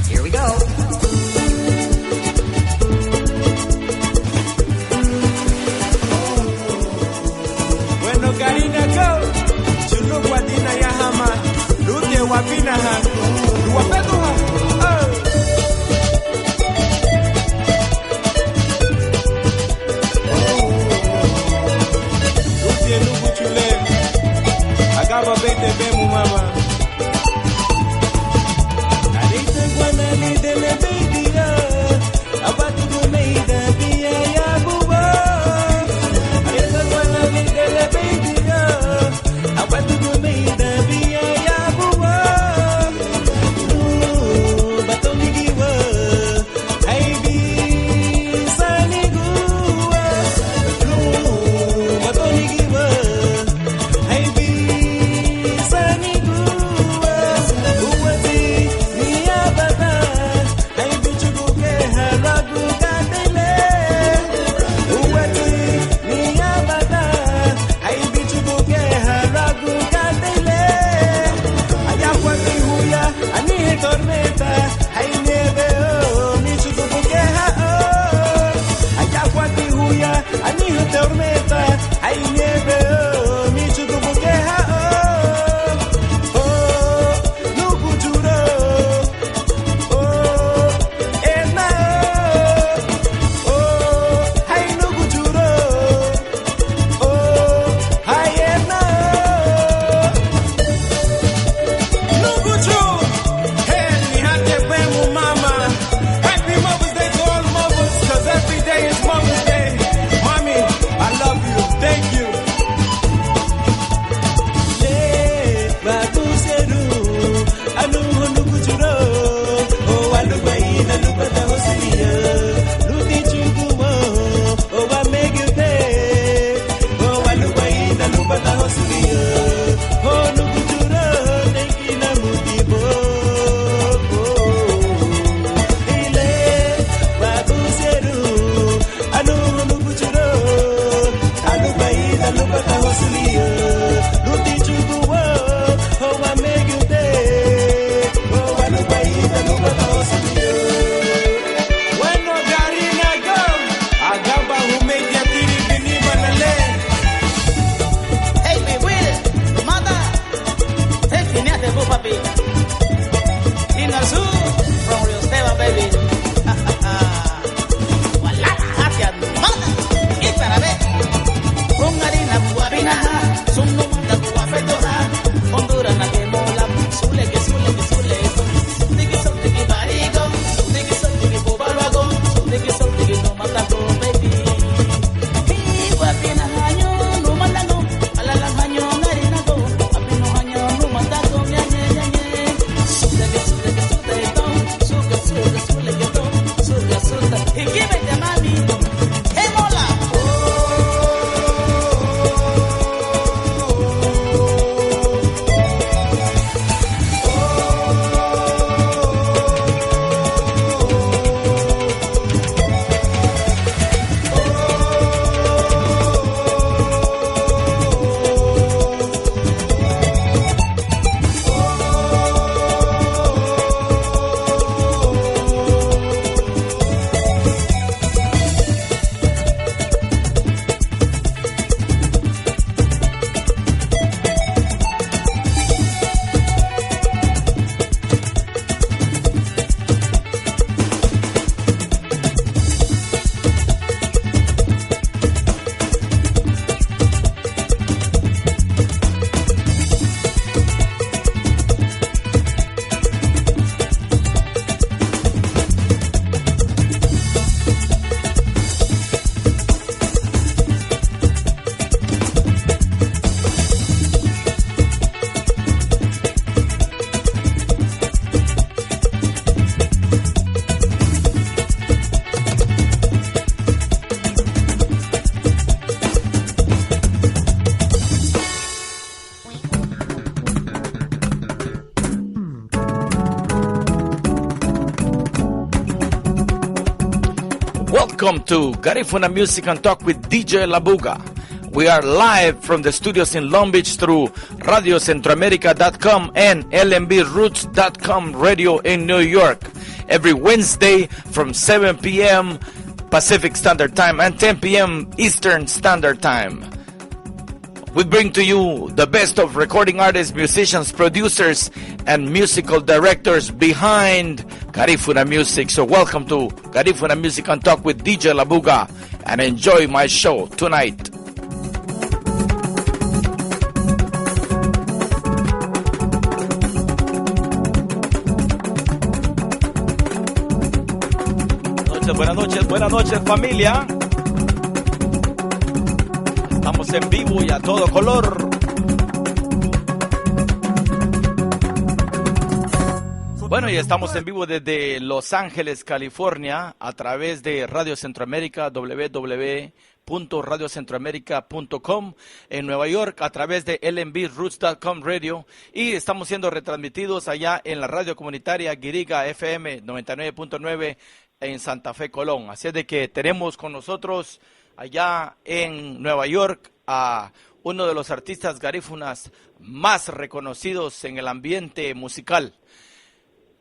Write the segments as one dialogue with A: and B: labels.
A: Here we go.
B: Bueno, Karina, go. Chulu Guadina Yahama. Lute Wapina Ha. Luapetuha. Lute Lugu Chule. Acaba Bete Bemu Mama. Arita Guanali de la Bedia. Abatu Gumeida Pia Yabuba. Arita Guanali de la Bedia. Abatu Gumeida Pia Yabuba. Batonigiwa. Aibi Sanigua. Batonigiwa. Aibi Sanigua. Uwati Niabata. Aibi Chukuke Haragu Katele. Uwati Niabata. Aibi Chukuke Haragu Katele. Ayakwati Huya. Anihe Tormenta. Ay nieve oh. Mi Chukuke Hao. Ayakwati Huya. Anihe Tormenta. Ay nieve oh. Mi Chukuke Hao. Oh, Nukujuro. Oh, Edna. Oh, hay Nukujuro. Oh, hay Edna. Nukuchu. Hey, Nihate Bemu Mama. Happy Mother's Day to all mothers, 'cause every day is Mother's Day. Mommy, I love you. Thank you. Le babu seru anu nukujuro o alu baina lupata hosiya luti chukumo o wa megute o alu baina lupata hosiya o nukujuro nekina mutibo ile babu seru anu nukujuro alu baina lupata hosiya luti chukumo o wa megute o alu baina lupata hosiya. Bueno, Karina, go. Agamba humeja tiri binima na le.
A: Hey, me Will, tu mata. Hey, genial, vos, papi. In the zoo, from Rio Esteban, baby. Wala, hacia mata. Y para ver. Con harina, buabina, sunu manda, buafetora. Honduras, na que mola. Sule, que sule, que sule. Tiki, so, tiki, barigo. Tiki, so, tiki, bobalago. Tiki, so, tiki, no mata, go, baby. Buabina, haño, no manda, go. Alala, haño, harina, go. Apino, haño, no manda, go. Ñe, ñe, ñe, ñe. Sule, que sule, que sule, to. Suga, suga, sule, que to. Suga, suga. Y give it to mami. Hey, mola.
C: Welcome to Garifuna Music and Talk with DJ Labuga. We are live from the studios in Long Beach through radiocentroamerica.com and lmbroots.com radio in New York. Every Wednesday from 7 p.m. Pacific Standard Time and 10 p.m. Eastern Standard Time. We bring to you the best of recording artists, musicians, producers, and musical directors behind Garifuna Music. So welcome to Garifuna Music and Talk with DJ Labuga, and enjoy my show tonight. Buenas noches familia. Estamos en vivo y a todo color. Bueno, y estamos en vivo desde Los Ángeles, California, a través de Radio Centroamérica, www.radiocentroamerica.com, en Nueva York, a través de lmbroots.com radio, y estamos siendo retransmitidos allá en la radio comunitaria Guiriga FM 99.9 en Santa Fe, Colón. Así es de que tenemos con nosotros allá en Nueva York a uno de los artistas garífunas más reconocidos en el ambiente musical.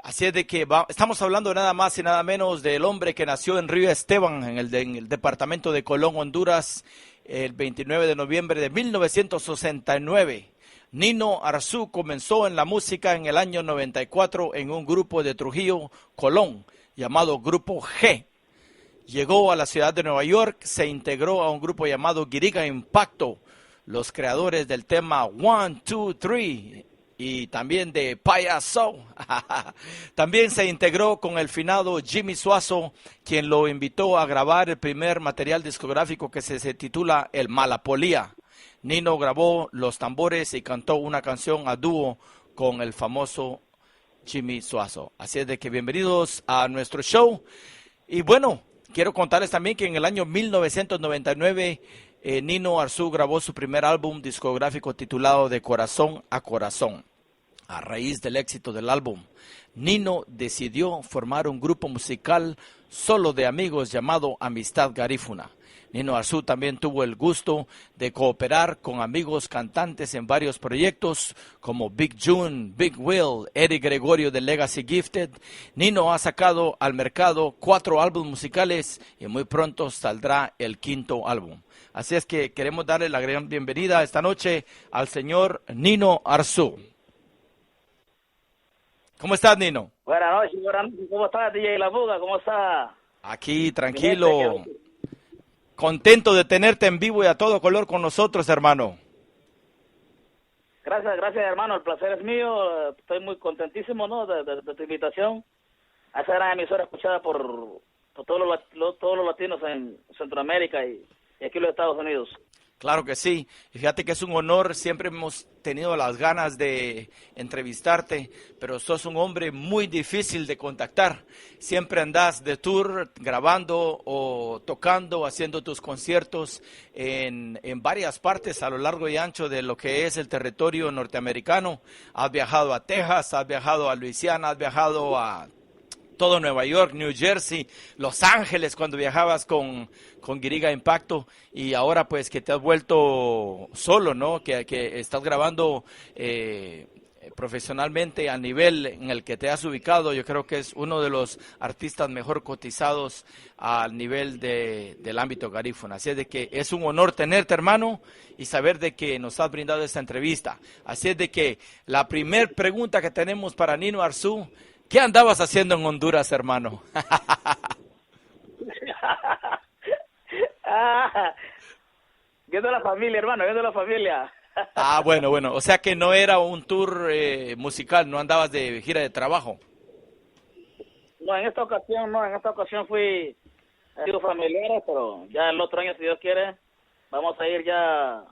C: Así es de que estamos hablando nada más y nada menos del hombre que nació en Río Esteban, en el departamento de Colón, Honduras, el 29 de noviembre de 1969. Nino Arzú comenzó en la música en el año 94 en un grupo de Trujillo, Colón, llamado Grupo G. Llegó a la ciudad de Nueva York, se integró a un grupo llamado Guiriga Impacto, los creadores del tema 1, 2, 3 y también de Payaso. También se integró con el finado Jimmy Suazo, quien lo invitó a grabar el primer material discográfico que se titula El Malapolía. Nino grabó los tambores y cantó una canción a dúo con el famoso Jimmy Suazo. Así es de que bienvenidos a nuestro show. Y bueno, quiero contarles también que en el año 1999 Nino Arzú grabó su primer álbum discográfico titulado De Corazón a Corazón. A raíz del éxito del álbum, Nino decidió formar un grupo musical solo de amigos llamado Amistad Garífuna. Nino Arzú también tuvo el gusto de cooperar con amigos cantantes en varios proyectos como Big June, Big Will, Eddie Gregorio de Legacy Gifted. Nino ha sacado al mercado 4 álbumes musicales y muy pronto saldrá el 5º álbum. Así es que queremos darle la gran bienvenida esta noche al señor Nino Arzú. ¿Cómo estás, Nino?
D: Buenas noches. ¿Cómo estás, DJ La Fuga? ¿Cómo está?
C: Aquí, tranquilo. Contento de tenerte en vivo y a todo color con nosotros, hermano.
D: Gracias, hermano. El placer es mío. Estoy muy contentísimo, ¿no? de tu invitación a esa gran emisora escuchada por todos los latinos en Centroamérica y aquí en los Estados Unidos.
C: Claro que sí. Y fíjate que es un honor. Siempre hemos tenido las ganas de entrevistarte, pero sos un hombre muy difícil de contactar. Siempre andás de tour, grabando o tocando, haciendo tus conciertos en varias partes a lo largo y ancho de lo que es el territorio norteamericano. Has viajado a Texas, has viajado a Luisiana, has viajado a todo Nueva York, New Jersey, Los Ángeles cuando viajabas con Guiriga Impacto, y ahora pues que te has vuelto solo, ¿no? Que estás grabando profesionalmente al nivel en el que te has ubicado. Yo creo que es uno de los artistas mejor cotizados al nivel del ámbito garífuna. Así es de que es un honor tenerte, hermano, y saber de que nos has brindado esta entrevista. Así es de que la primer pregunta que tenemos para Nino Arzú: ¿qué andabas haciendo en Honduras, hermano?
D: Viendo la familia, hermano, viendo la familia.
C: Bueno, o sea que no era un tour musical, no andabas de gira de trabajo.
D: No, en esta ocasión fui a amigos familiares, pero ya el otro año, si Dios quiere, vamos a ir ya,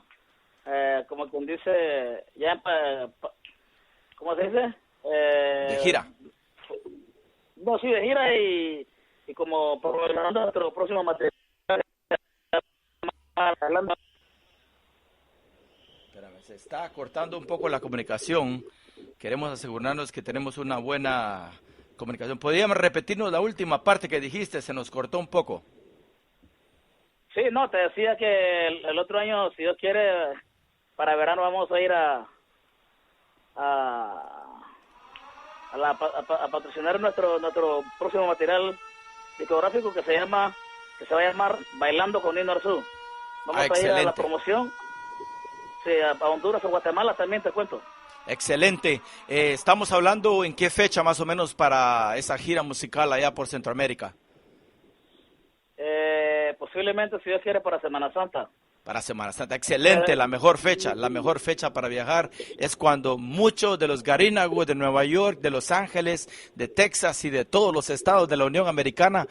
D: como quien dice, ya, ¿cómo se dice?
C: De gira.
D: No, sí, de gira y como programando nuestro próximo material.
C: Espérame, se está cortando un poco la comunicación. Queremos asegurarnos que tenemos una buena comunicación. ¿Podríamos repetirnos la última parte que dijiste? Se nos cortó un poco.
D: Sí, no, te decía que el otro año, si Dios quiere, para verano vamos a ir a patrocinar nuestro próximo material discográfico que se va a llamar Bailando con Nino Arzú. Vamos a ir a
C: excelente.
D: la promoción, sí, a Honduras, a Guatemala también te cuento.
C: Excelente. Estamos hablando en qué fecha más o menos para esa gira musical allá por Centroamérica.
D: Posiblemente, si Dios quiere, para Semana Santa.
C: Para Semana Santa. Excelente, la mejor fecha para viajar es cuando muchos de los garinagos de Nueva York, de Los Ángeles, de Texas y de todos los estados de la Unión Americana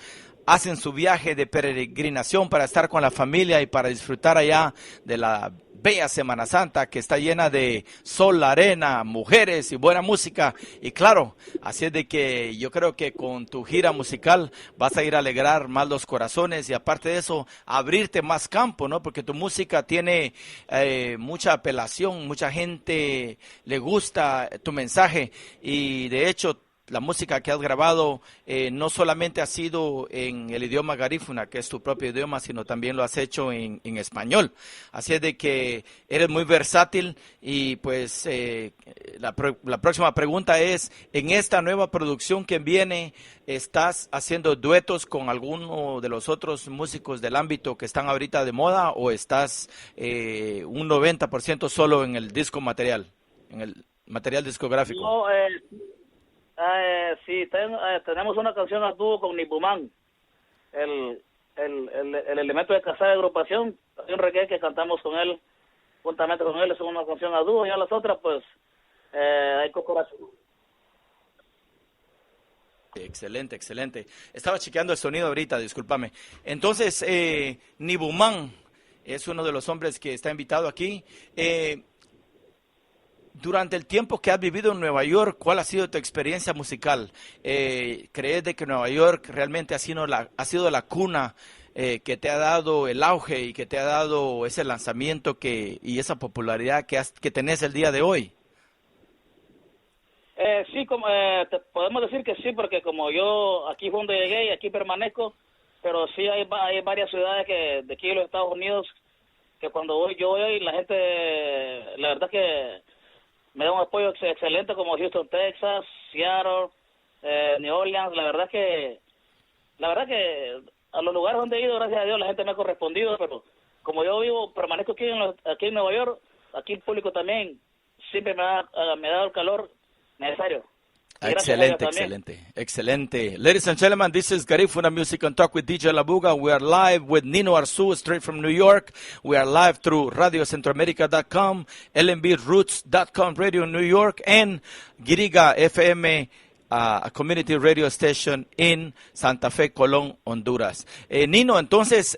C: hacen su viaje de peregrinación para estar con la familia y para disfrutar allá de la bella Semana Santa que está llena de sol, arena, mujeres y buena música. Y claro, así es de que yo creo que con tu gira musical vas a ir a alegrar más los corazones y aparte de eso, abrirte más campo, ¿no? Porque tu música tiene mucha apelación, mucha gente le gusta tu mensaje y de hecho la música que has grabado no solamente ha sido en el idioma garífuna, que es tu propio idioma, sino también lo has hecho en español. Así es de que eres muy versátil y pues la próxima pregunta es, en esta nueva producción que viene, ¿estás haciendo duetos con alguno de los otros músicos del ámbito que están ahorita de moda o estás un 90% solo en el disco material, en el material discográfico?
D: No, sí, tenemos una canción a dúo con Nibumán, el elemento de casa de agrupación. Hay un reggae que cantamos con él, juntamente con él, es una canción a dúo, y a las otras, pues, hay cocoración.
C: Excelente, excelente. Estaba chequeando el sonido ahorita, discúlpame. Entonces, Nibumán es uno de los hombres que está invitado aquí. Durante el tiempo que has vivido en Nueva York, ¿cuál ha sido tu experiencia musical? ¿Crees de que Nueva York realmente ha sido la cuna que te ha dado el auge y que te ha dado ese lanzamiento y esa popularidad que tenés el día de hoy?
D: Sí, podemos decir que sí, porque como yo aquí fue donde llegué y aquí permanezco, pero sí hay varias ciudades de aquí de los Estados Unidos que cuando yo voy la gente, la verdad que me da un apoyo excelente, como Houston, Texas, Seattle, New Orleans. La verdad que a los lugares donde he ido, gracias a Dios, la gente me ha correspondido, pero como yo permanezco aquí en Nueva York, aquí el público también siempre me ha dado el calor necesario.
C: Excelente. Ladies and gentlemen, this is Garifuna Music and Talk with DJ Labuga. We are live with Nino Arzú, straight from New York. We are live through RadioCentroamerica.com, LMBRoots.com Radio in New York, and Giriga FM, a community radio station in Santa Fe, Colón, Honduras. Nino, entonces,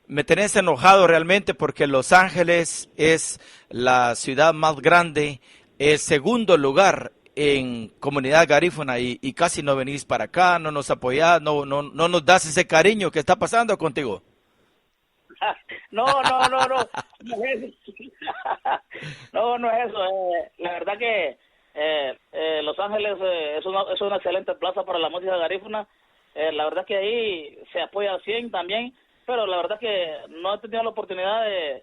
C: me tenés enojado realmente porque Los Ángeles es la ciudad más grande, es segundo lugar en comunidad garífuna y casi no venís para acá, no nos apoyás, no nos das ese cariño. ¿Qué está pasando contigo?
D: No. No es eso. La verdad que Los Ángeles es una excelente plaza para la música garífuna. La verdad que ahí se apoya al 100 también, pero la verdad que no he tenido la oportunidad de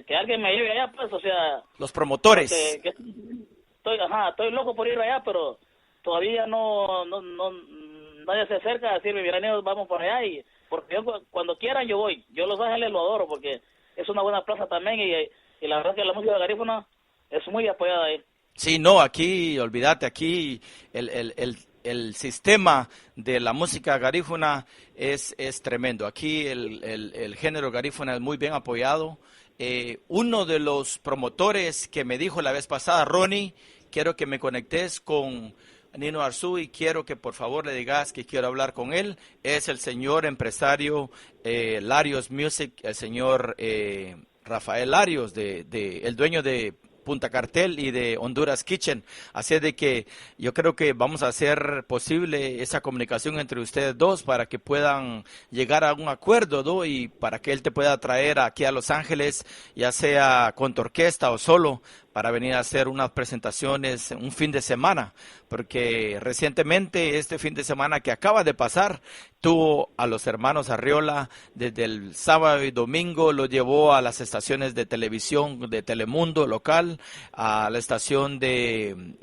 D: que alguien me lleve allá, pues, o sea...
C: Los promotores.
D: Estoy loco por ir allá, pero todavía no nadie se acerca a decirme, mira, vamos por allá, porque yo cuando quieran yo voy. Yo Los Ángeles lo adoro porque es una buena plaza también y la verdad que la música garífuna es muy apoyada ahí.
C: Sí, no, aquí, olvídate, aquí el sistema de la música garífuna es tremendo. Aquí el género garífuna es muy bien apoyado. Uno de los promotores que me dijo la vez pasada, Ronnie, quiero que me conectes con Nino Arzú y quiero que por favor le digas que quiero hablar con él, es el señor empresario Larios Music, el señor Rafael Larios, el dueño de Punta Cartel y de Honduras Kitchen. Así es de que yo creo que vamos a hacer posible esa comunicación entre ustedes dos para que puedan llegar a un acuerdo, ¿no? Y para que él te pueda traer aquí a Los Ángeles, ya sea con tu orquesta o solo, para venir a hacer unas presentaciones un fin de semana, porque recientemente, este fin de semana que acaba de pasar, tuvo a los hermanos Arriola desde el sábado y domingo, lo llevó a las estaciones de televisión de Telemundo local, a la estación de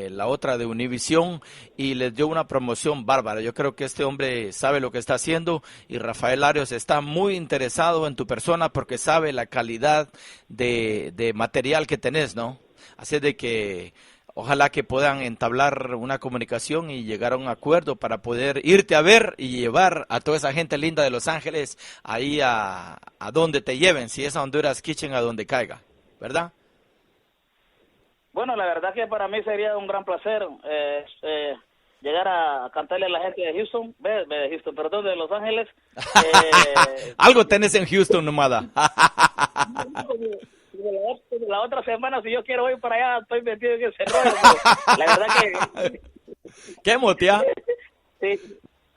C: la otra de Univisión, y les dio una promoción bárbara. Yo creo que este hombre sabe lo que está haciendo, y Rafael Arios está muy interesado en tu persona porque sabe la calidad de material que tenés, ¿no? Así es de que ojalá que puedan entablar una comunicación y llegar a un acuerdo para poder irte a ver y llevar a toda esa gente linda de Los Ángeles ahí a donde te lleven, si es a Honduras Kitchen, a donde caiga, ¿verdad?
D: Bueno, la verdad que para mí sería un gran placer llegar a cantarle a la gente de Houston, perdón, de Los Ángeles.
C: Algo tenés en Houston, nomada.
D: La otra semana, si yo quiero ir para allá, estoy metido en ese rollo. La verdad que...
C: ¿Qué motea?
D: Sí,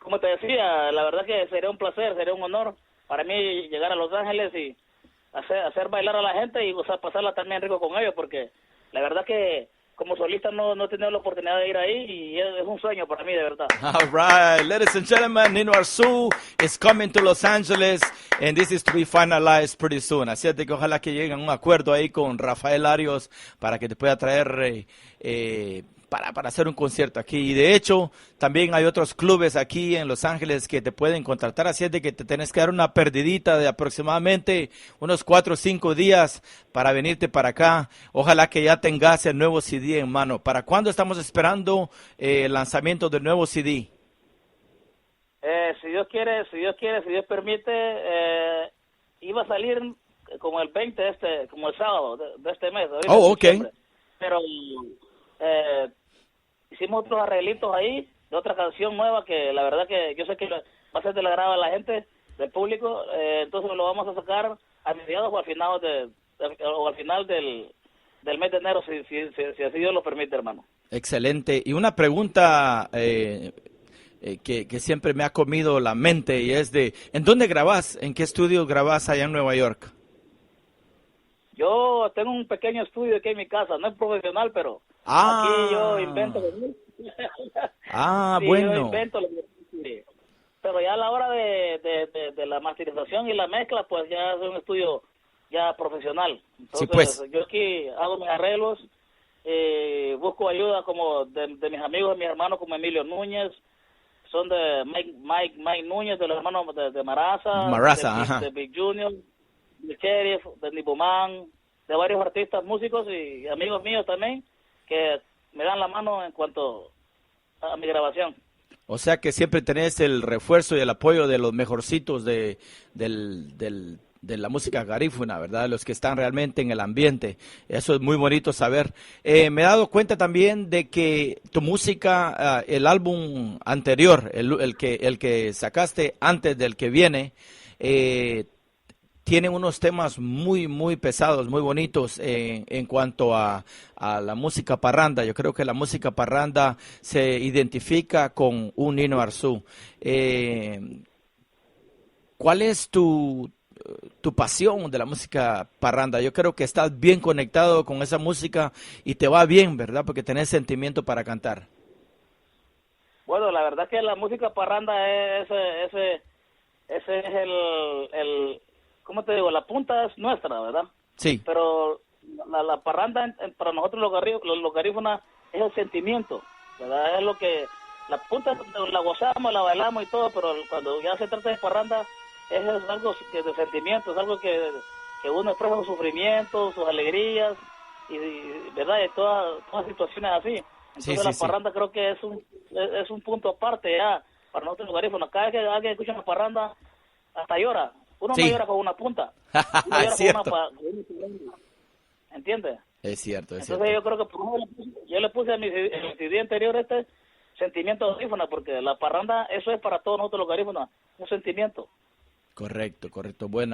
D: como te decía, la verdad que sería un placer, sería un honor para mí llegar a Los Ángeles y hacer bailar a la gente y, o sea, pasarla también rico con ellos, porque la verdad que como solista no he tenido la oportunidad de ir ahí y es un sueño para mí, de verdad.
C: All right, ladies and gentlemen, Nino Arzu is coming to Los Angeles and this is to be finalized pretty soon. Así es de que ojalá que lleguen a un acuerdo ahí con Rafael Arios para que te pueda traer para hacer un concierto aquí. Y de hecho, también hay otros clubes aquí en Los Ángeles que te pueden contratar, así es de que te tienes que dar una perdidita de aproximadamente unos 4 o 5 días para venirte para acá. Ojalá que ya tengas el nuevo CD en mano. ¿Para cuándo estamos esperando el lanzamiento del nuevo CD?
D: Si Dios quiere, si Dios permite, iba a salir como el 20 como el sábado de este mes.
C: Oh, ok.
D: Pero hicimos otros arreglitos ahí de otra canción nueva que la verdad que yo sé que va a ser del agrado de la gente, del público, entonces lo vamos a sacar a mediados o al final del mes de enero, si así Dios lo permite, hermano.
C: Excelente. Y una pregunta que siempre me ha comido la mente, y es de, ¿en dónde grabás? ¿En qué estudio grabás allá en Nueva York?
D: Yo tengo un pequeño estudio aquí en mi casa, no es profesional, pero aquí yo invento.
C: Sí,
D: bueno.
C: Yo
D: invento, pero ya a la hora de la masterización y la mezcla, pues ya es un estudio ya profesional. Entonces,
C: sí, pues.
D: Yo aquí hago mis arreglos, busco ayuda como de mis amigos, de mis hermanos como Emilio Núñez, son de Mike Núñez, de los hermanos de Maraza, de Big Junior, de Sheriff, de Nibumán, de varios artistas, músicos y amigos míos también, que me dan la mano en cuanto a mi grabación.
C: O sea que siempre tenés el refuerzo y el apoyo de los mejorcitos de la música garífuna, ¿verdad? Los que están realmente en el ambiente. Eso es muy bonito saber. Me he dado cuenta también de que tu música, el álbum anterior, el que sacaste antes del que viene, tienen unos temas muy, muy pesados, muy bonitos en cuanto a la música parranda. Yo creo que la música parranda se identifica con un Nino Arzu. ¿Cuál es tu pasión de la música parranda? Yo creo que estás bien conectado con esa música y te va bien, ¿verdad? Porque tenés sentimiento para cantar.
D: Bueno, la verdad que la música parranda ese es el ¿cómo te digo? La punta es nuestra, ¿verdad?
C: Sí.
D: Pero la parranda para nosotros los garífunas es el sentimiento, ¿verdad? Es lo que la punta la gozamos, la bailamos y todo, pero cuando ya se trata de parranda es algo que de sentimiento, es algo que uno expresa sus sufrimientos, sus alegrías y ¿verdad? Y todas situaciones así. Entonces la parranda creo que es un punto aparte ya para nosotros los garífunas. Cada vez que alguien escucha una parranda hasta llora. Uno no llora con una punta, uno llora
C: cierto.
D: con una ¿entiendes?
C: Es cierto,
D: Entonces yo creo que yo le puse a mi CD anterior sentimiento garífuna, porque la parranda, eso es para todos nosotros los garífunas, un sentimiento.
C: Correcto. Buen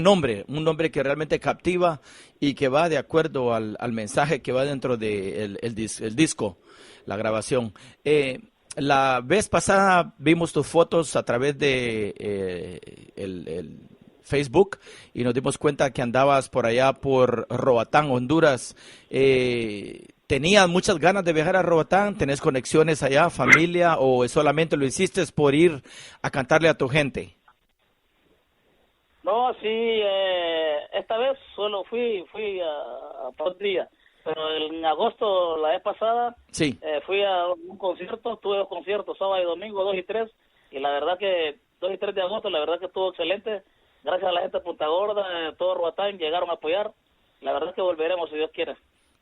C: nombre, un nombre que realmente captiva y que va de acuerdo al mensaje que va dentro de el disco, la grabación. La vez pasada vimos tus fotos a través de el Facebook y nos dimos cuenta que andabas por allá por Roatán, Honduras. ¿Tenías muchas ganas de viajar a Roatán? ¿Tenés conexiones allá, familia, o solamente lo hiciste por ir a cantarle a tu gente?
D: No, sí, esta vez solo fui a 2 días, pero en agosto, la vez pasada,
C: Sí.
D: fui a un concierto, tuve 2 conciertos, sábado y domingo, 2 y 3, y la verdad que 2 y 3 de agosto, la verdad que estuvo excelente, gracias a la gente de Punta Gorda, todo Roatán, llegaron a apoyar, la verdad que volveremos si Dios quiere.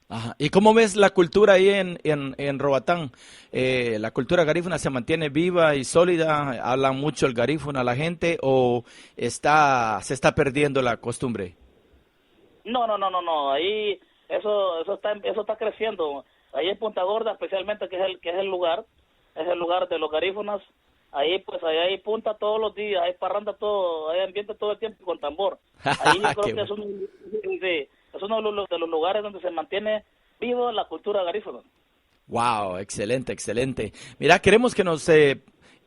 C: Ajá. ¿Y cómo ves la cultura ahí en Roatán? ¿La cultura garífuna se mantiene viva y sólida? ¿Hablan mucho el garífuna a la gente o se está perdiendo la costumbre?
D: No, ahí eso está creciendo. Ahí en Punta Gorda, especialmente que es el lugar de los garífunas. Ahí pues ahí hay punta todos los días, hay parranda todo, hay ambiente todo el tiempo con tambor. Ahí yo creo que es uno de los lugares donde se mantiene vivo la cultura garífuna.
C: Wow, excelente, excelente. Mira, queremos que nos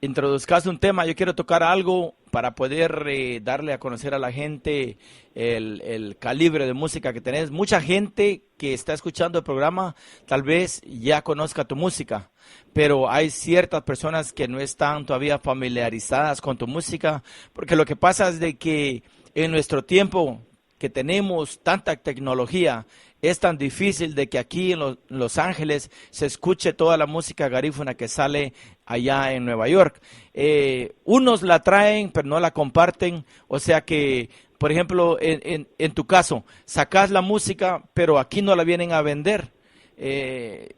C: introduzcas un tema. Yo quiero tocar algo para poder darle a conocer a la gente el calibre de música que tenés. Mucha gente que está escuchando el programa tal vez ya conozca tu música, pero hay ciertas personas que no están todavía familiarizadas con tu música, porque lo que pasa es de que en nuestro tiempo que tenemos tanta tecnología, es tan difícil de que aquí en Los Ángeles se escuche toda la música garífuna que sale allá en Nueva York. Unos la traen, pero no la comparten. O sea que, por ejemplo, en tu caso, sacas la música, pero aquí no la vienen a vender.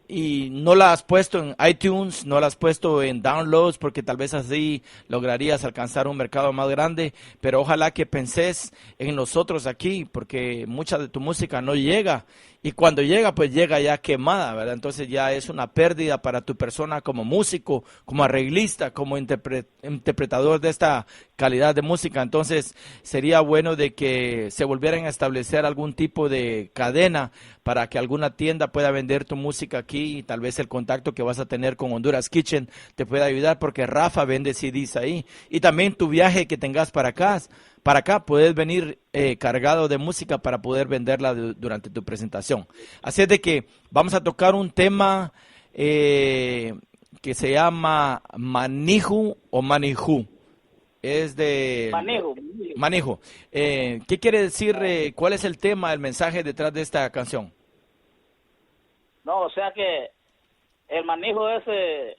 C: Y no la has puesto en iTunes, no la has puesto en downloads, porque tal vez así lograrías alcanzar un mercado más grande, pero ojalá que penses en nosotros aquí, porque mucha de tu música no llega, y cuando llega, pues llega ya quemada, ¿verdad? Entonces ya es una pérdida para tu persona como músico, como arreglista, como interpretador de esta calidad de música. Entonces sería bueno de que se volvieran a establecer algún tipo de cadena para que alguna tienda pueda vender tu música aquí, y tal vez el contacto que vas a tener con Honduras Kitchen te pueda ayudar, porque Rafa vende CDs ahí, y también tu viaje que tengas para acá puedes venir cargado de música para poder venderla durante tu presentación. Así es de que vamos a tocar un tema que se llama Manihu o Manihu. Es de Manihu. ¿Qué quiere decir? ¿Cuál es el tema, el mensaje detrás de esta canción?
D: No, o sea que el manijo es el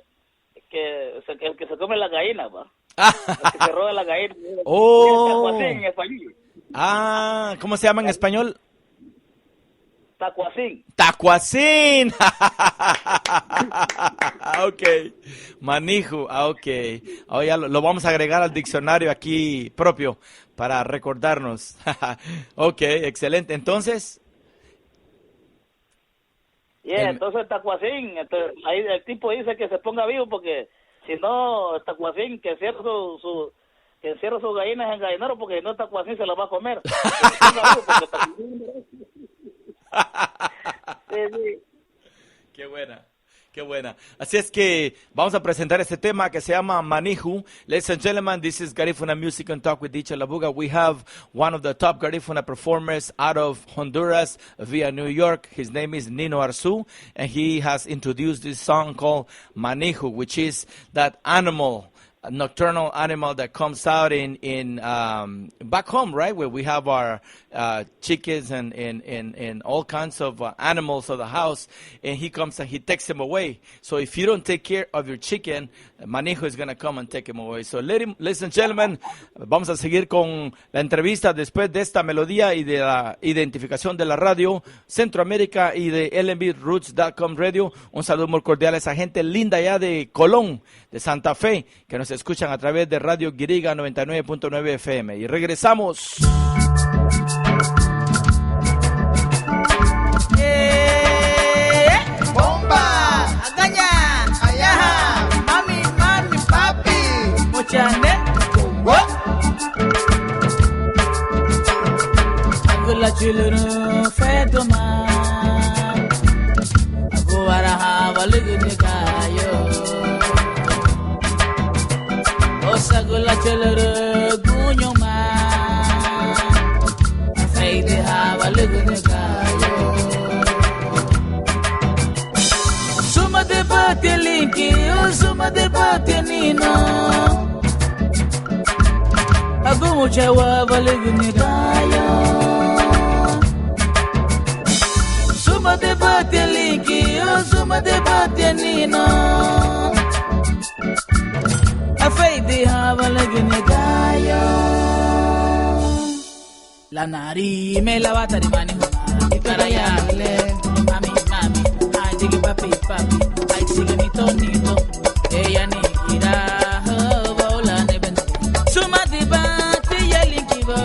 D: que se come las gallinas, ¿va? El que se roba la gallina.
C: Oh.
D: Tacuacín en español.
C: Ah, ¿cómo se llama en español?
D: Tacuacín.
C: Tacuacín. Ok. Manijo. Ok. Oh, ya lo vamos a agregar al diccionario aquí propio para recordarnos. Ok, excelente. Entonces.
D: Entonces Tacuacín, ahí el tipo dice que se ponga vivo porque si no, Tacuacín que cierre sus gallinas en gallinero, porque si no Tacuacín se las va a comer.
C: Qué buena. Qué buena. Así es que vamos a presentar este tema que se llama Manihu. Ladies and gentlemen, this is Garifuna Music and Talk with DJ Labuga. We have one of the top Garifuna performers out of Honduras via New York. His name is Nino Arzu, and he has introduced this song called Manihu, which is that animal, a nocturnal animal that comes out in back home, right, where we have our chickens and all kinds of animals of the house, and he comes and he takes them away. So if you don't take care of your chicken, Manijo is going to come and take him away. So ladies and gentlemen, vamos a seguir con la entrevista después de esta melodía y de la identificación de la radio Centroamérica y de LMBRoots.com Radio. Un saludo muy cordial a esa gente linda allá de Colón, de Santa Fe, que nos escuchan a través de Radio Guiriga 99.9 FM. Y regresamos.
A: Bomba, agaña, allá, mami, papi, mochane, what? Agula children, fedoma, aguara havaligunigayo, osagula children, gunyoma. linki usuma de patianino agumu chawa valigni kayo suma de patialinki usuma de patianino afeidi valigni kayo la nari me la bata de mani y para allá mami mami ay digi papi papi ay sigue ni tonito ella ni gira bola ne ben suma di bati ya linkibo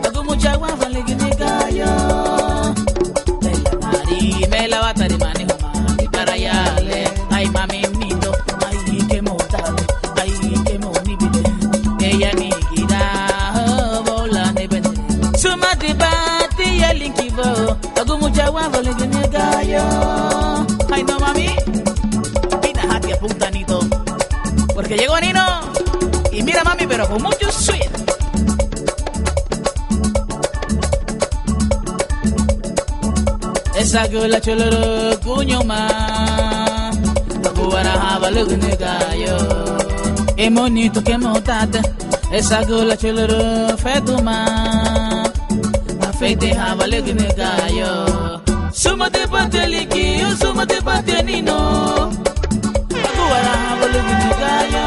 A: agu mucha guava le gini gallo la nari me la bata de mani y para allá ay mami mito ay que mortal ay que monibide ella ni gira bola ne ben suma di bati ya linkibo agu mucha guava le gini gallo ay no mami Pina Hati apunta Nito porque llegó Nino y mira mami pero con mucho sweet esa gula choloro cuño ma lo cubara lo gini gallo e monito que montate esa gula choloro fetuma afeite havale gini gallo suma de pateliki suma de patianino cubara havale gini gallo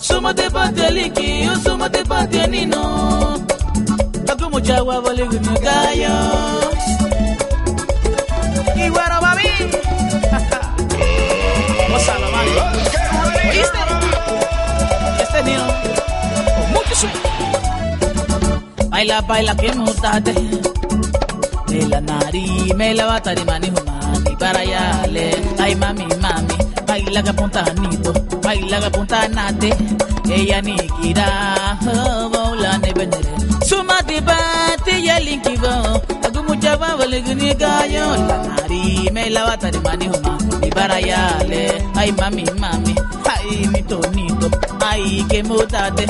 A: suma de pateliki suma de patianino como chagua vale gini gallo y bueno mami gózalo mami ¿oíste? Este niño con mucho sueño baila baila que montate de la nariz me la bata de mani mani para allá ay mami mami baila que apunta Nito baila que apunta Nate ella ni gira bola ne benere suma de bate ya linkibo agu mucha vale gni gallo la nariz me la bata de mani mani para allá ay mami mami ay Nito Nito ay que mutate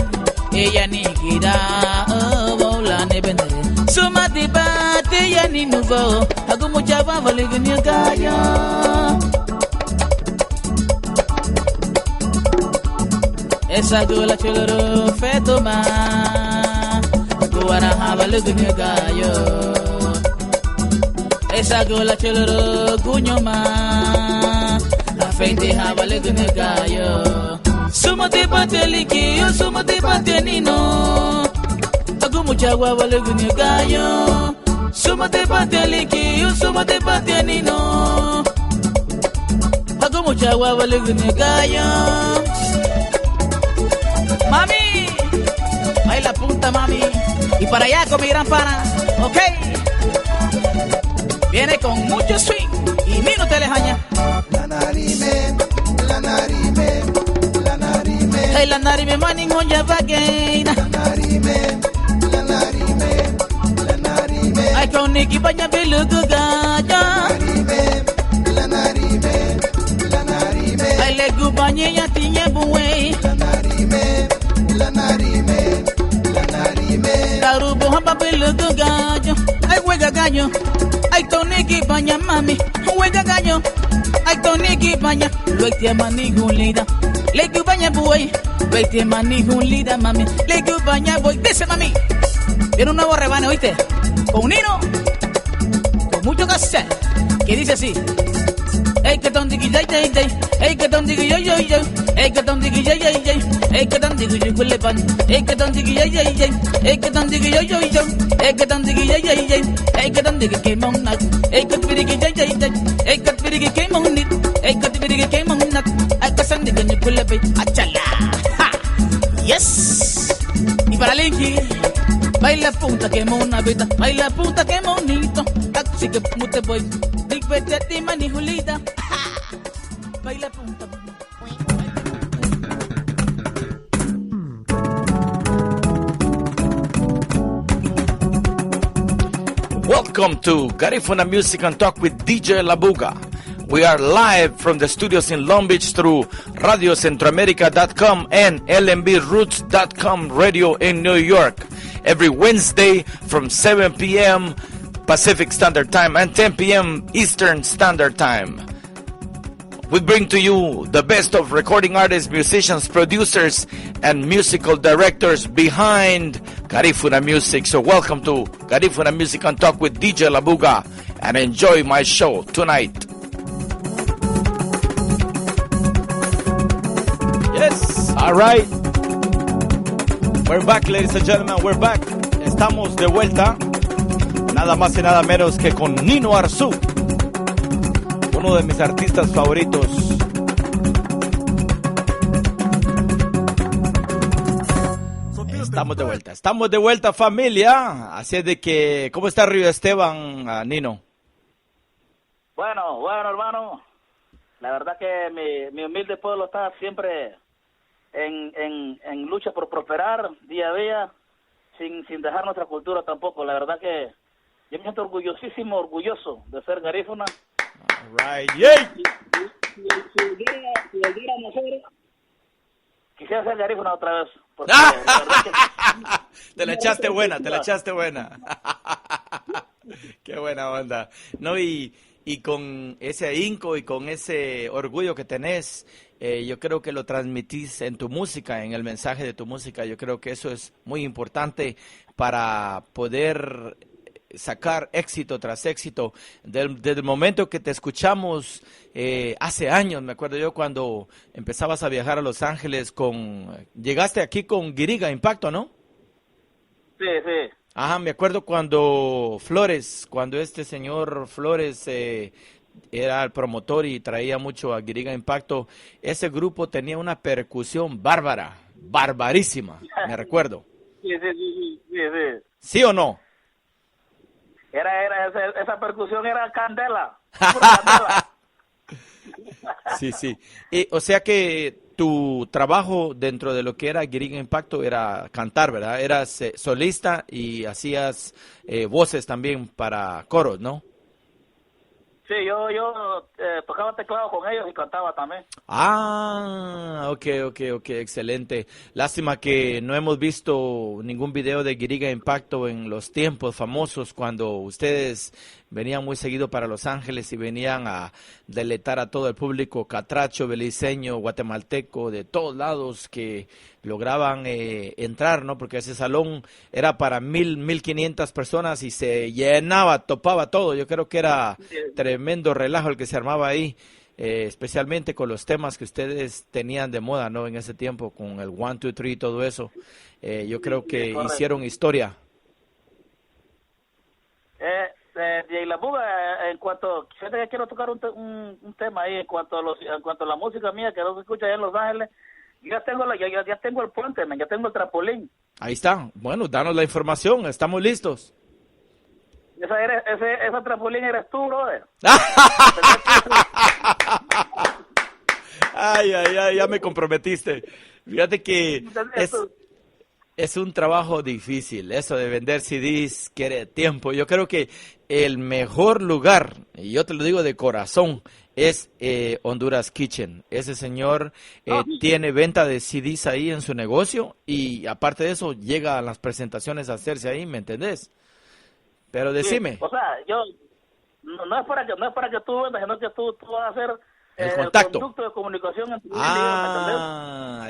A: ella ni gira bola ne benere suma de bate ya ni nuvo agu mucha vale gni gallo esa gula choloro fetoma guara havale gni gallo esa gula choloro cuño ma afeite havale gni gallo suma de pateliki suma de patianino agu mucha guava le gni gallo suma de pateliki suma de patianino agu mucha guava le gni gallo mami baila punta mami y para allá con mi gran pana ok viene con mucho swing y Nino te lejaña
E: la narime la narime la narime
A: hey la narime mani ngonya vagaina
E: la narime la narime la narime
A: ay con Niki banya belugu gaja
E: la narime la narime
A: ay legu banya ya tinya buwe
E: la narime la narime la narime
A: daru bo hamba belugu gaja ay wega gaño ay con Niki banya mami wega gaño ay con Niki banya luetia mani gulida legu banya buwe vete mani gulida mami legu banya boy dice mami viene un nuevo rebane oíste con Nino con mucho cassette que dice así ey que ton digi jay jay jay ey que ton digi jay jay jay ey que ton digi jay jay jay ey que ton digi jay kulle pan ey que ton digi jay jay jay ey que ton digi jay jay jay ey que ton digi jay jay jay ey que ton digi ke mon nat ey que pirigi jay jay jay ey que pirigi ke mon nit ey que pirigi ke mon nat ay que san digi kulle pe achala yes y para Linky baila punta que mona beta baila punta que monito así que mute boy big bete ti mani julita baila punta
C: Welcome to Garifuna Music and Talk with DJ Labuga. We are live from the studios in Long Beach through RadioCentroamerica.com and LMBRoots.com radio in New York. Every Wednesday from 7 p.m. Pacific Standard Time and 10 p.m. Eastern Standard Time. we bring to you the best of recording artists, musicians, producers, and musical directors behind Garifuna Music. So welcome to Garifuna Music and Talk with DJ Labuga, and enjoy my show tonight. Yes, all right. We're back, ladies and gentlemen, we're back. Estamos de vuelta, nada más y nada menos que con Nino Arzú, uno de mis artistas favoritos. Estamos de vuelta familia, así es de que, ¿cómo está Río Esteban, Nino?
D: Bueno, hermano, la verdad que mi humilde pueblo está siempre en lucha por prosperar día a día, sin dejar nuestra cultura tampoco. La verdad que yo me siento orgulloso de ser garífuna.
C: All right, yay.
D: Si volviera a nacer, quisiera ser garífuna otra vez. Porque la verdad que
C: te la echaste buena. Qué buena onda. No, y con ese ahínco y con ese orgullo que tenés, yo creo que lo transmitís en tu música, en el mensaje de tu música. Yo creo que eso es muy importante para poder sacar éxito tras éxito. Desde el momento que te escuchamos hace años, me acuerdo yo cuando empezabas a viajar a Los Ángeles llegaste aquí con Guiriga Impacto, ¿no?
D: Sí.
C: Ajá, me acuerdo cuando este señor Flores era el promotor y traía mucho a Guiriga Impacto. Ese grupo tenía una percusión barbarísima, me recuerdo.
D: Sí.
C: ¿Sí o no?
D: Esa percusión era candela. Pura candela.
C: Sí. O sea que tu trabajo dentro de lo que era Guiriga Impacto era cantar, ¿verdad? Eras solista y hacías voces también para coros, ¿no?
D: Sí, yo tocaba teclado con ellos y cantaba también.
C: Ah, ok, excelente. Lástima que no hemos visto ningún video de Guiriga Impacto en los tiempos famosos cuando ustedes venían muy seguido para Los Ángeles y venían a deleitar a todo el público catracho, beliceño, guatemalteco, de todos lados que lograban entrar, ¿no? Porque ese salón era para 1,500 personas y se llenaba, topaba todo. Yo creo que era tremendo relajo el que se armaba ahí, especialmente con los temas que ustedes tenían de moda, ¿no? En ese tiempo, con el 1, 2, 3 y todo eso. Yo creo que hicieron historia.
D: Y la buga, en cuanto, fíjate que quiero tocar un tema ahí en cuanto a la música mía que no se escucha allá en Los Ángeles. Ya tengo el puente, ya tengo el trampolín.
C: Ahí está. Bueno, danos la información, estamos listos.
D: Ese trampolín eres tú, brother.
C: Ay, ya me comprometiste. Fíjate que es un trabajo difícil, eso de vender CDs quiere tiempo. Yo creo que el mejor lugar, y yo te lo digo de corazón, es Honduras Kitchen. Ese señor tiene venta de CDs ahí en su negocio y aparte de eso llega a las presentaciones a hacerse ahí, ¿me entendés? Pero decime.
D: Sí, o sea, yo no es para que tú vendas, sino que tú vas a hacer
C: el contacto.
D: Conducto de comunicación entre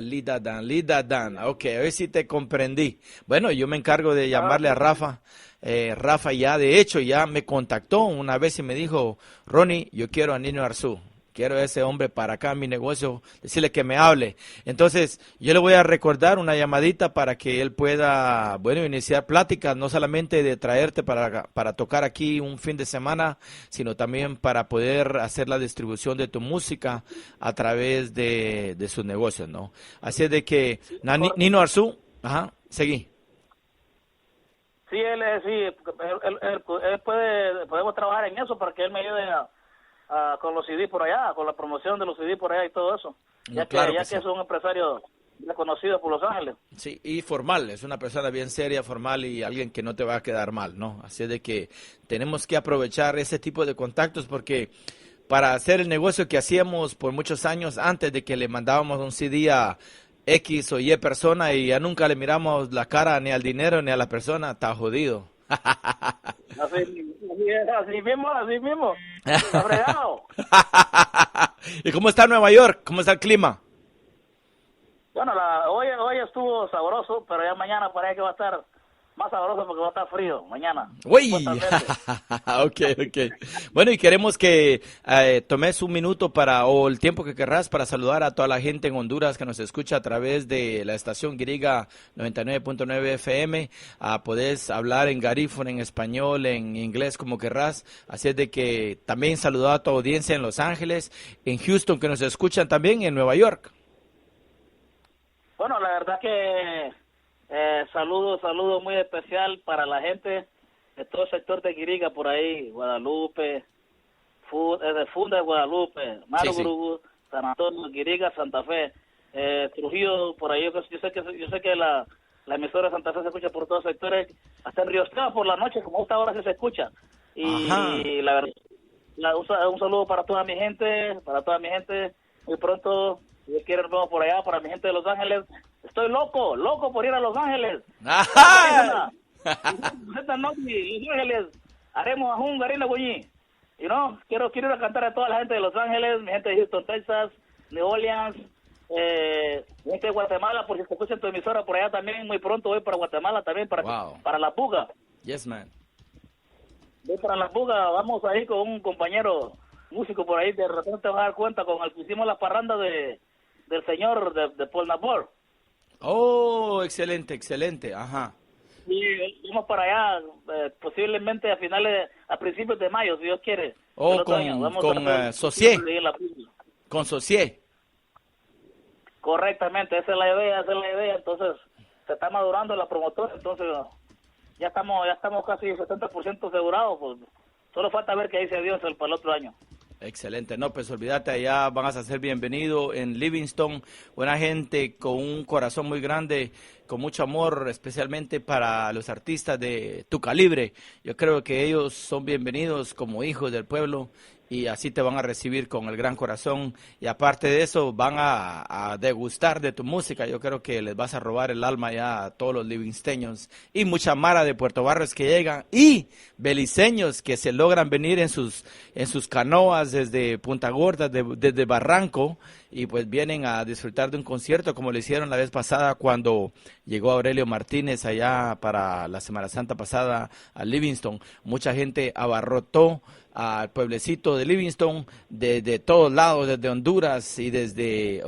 C: lead that down. Ok, hoy sí te comprendí. Bueno, yo me encargo de llamarle a Rafa. Rafa ya, de hecho, ya me contactó una vez y me dijo, Ronnie, yo quiero a Nino Arzú. Quiero a ese hombre para acá en mi negocio, decirle que me hable. Entonces, yo le voy a recordar una llamadita para que él pueda, bueno, iniciar pláticas, no solamente de traerte para tocar aquí un fin de semana, sino también para poder hacer la distribución de tu música a través de sus negocios, ¿no? Así es de que, Nino Arzú, seguí.
D: Sí, él podemos trabajar en eso para que él me ayude con los CD por allá, con la promoción de los CD por allá y todo eso. Ya que es un empresario reconocido por Los Ángeles.
C: Sí, y formal, es una persona bien seria, formal y alguien que no te va a quedar mal, ¿no? Así de que tenemos que aprovechar ese tipo de contactos porque para hacer el negocio que hacíamos por muchos años antes de que le mandábamos un CD a X o Y persona y ya nunca le miramos la cara ni al dinero ni a la persona, está jodido.
D: Así mismo. Está fregado.
C: ¿Y cómo está Nueva York? ¿Cómo está el clima?
D: Bueno, hoy estuvo sabroso, pero ya mañana parece que va a estar más sabroso porque va a estar frío mañana.
C: ¡Uy!
D: Supuestamente.
C: Ok. Bueno, y queremos que tomes un minuto o el tiempo que querrás para saludar a toda la gente en Honduras que nos escucha a través de la estación Guiriga 99.9 FM. Podés hablar en garífono, en español, en inglés, como querrás. Así es de que también saludar a tu audiencia en Los Ángeles, en Houston, que nos escuchan también, en Nueva York.
D: Bueno, la verdad que saludo muy especial para la gente de todo el sector de Guiriga por ahí, Guadalupe, de Funda de Guadalupe, Marburgo, San Antonio, Guiriga, Santa Fe, Trujillo, por ahí. Yo sé que la emisora de Santa Fe se escucha por todos los sectores, hasta en Río Estado por la noche, como a esta hora se escucha. Y la verdad, un saludo para toda mi gente, muy pronto. Si Dios quiere, nos vemos por allá. Para mi gente de Los Ángeles, estoy loco por ir a Los Ángeles.
C: ¡Ajá!
D: Esta noche, Los Ángeles, haremos a un garina buñí. Quiero ir a cantar a toda la gente de Los Ángeles, mi gente de Houston, Texas, New Orleans, mi gente de Guatemala, por si se escucha en tu emisora por allá también. Muy pronto voy para Guatemala también, para La Puga.
C: Yes, man.
D: Voy para La Puga, vamos ahí con un compañero músico por ahí. De repente te vas a dar cuenta con el que hicimos la parranda del señor de Paul Nabor.
C: Oh, excelente, ajá.
D: Y vamos para allá, posiblemente a principios de mayo, si Dios quiere.
C: Oh, con Socié. Con Socié.
D: Correctamente, esa es la idea. Entonces, se está madurando la promotora, entonces ya estamos casi 70% asegurados, pues solo falta ver qué dice Dios para el otro año.
C: Excelente, no, pues olvídate, allá van a ser bienvenido en Livingston, buena gente con un corazón muy grande, con mucho amor, especialmente para los artistas de tu calibre. Yo creo que ellos son bienvenidos como hijos del pueblo y así te van a recibir con el gran corazón y aparte de eso van a degustar de tu música. Yo creo que les vas a robar el alma ya a todos los livingsteños y mucha mara de Puerto Barrios que llegan y beliceños que se logran venir en sus canoas desde Punta Gorda, desde Barranco y pues vienen a disfrutar de un concierto como lo hicieron la vez pasada cuando llegó Aurelio Martínez allá para la Semana Santa pasada a Livingston. Mucha gente abarrotó al pueblecito de Livingston de todos lados, desde Honduras y desde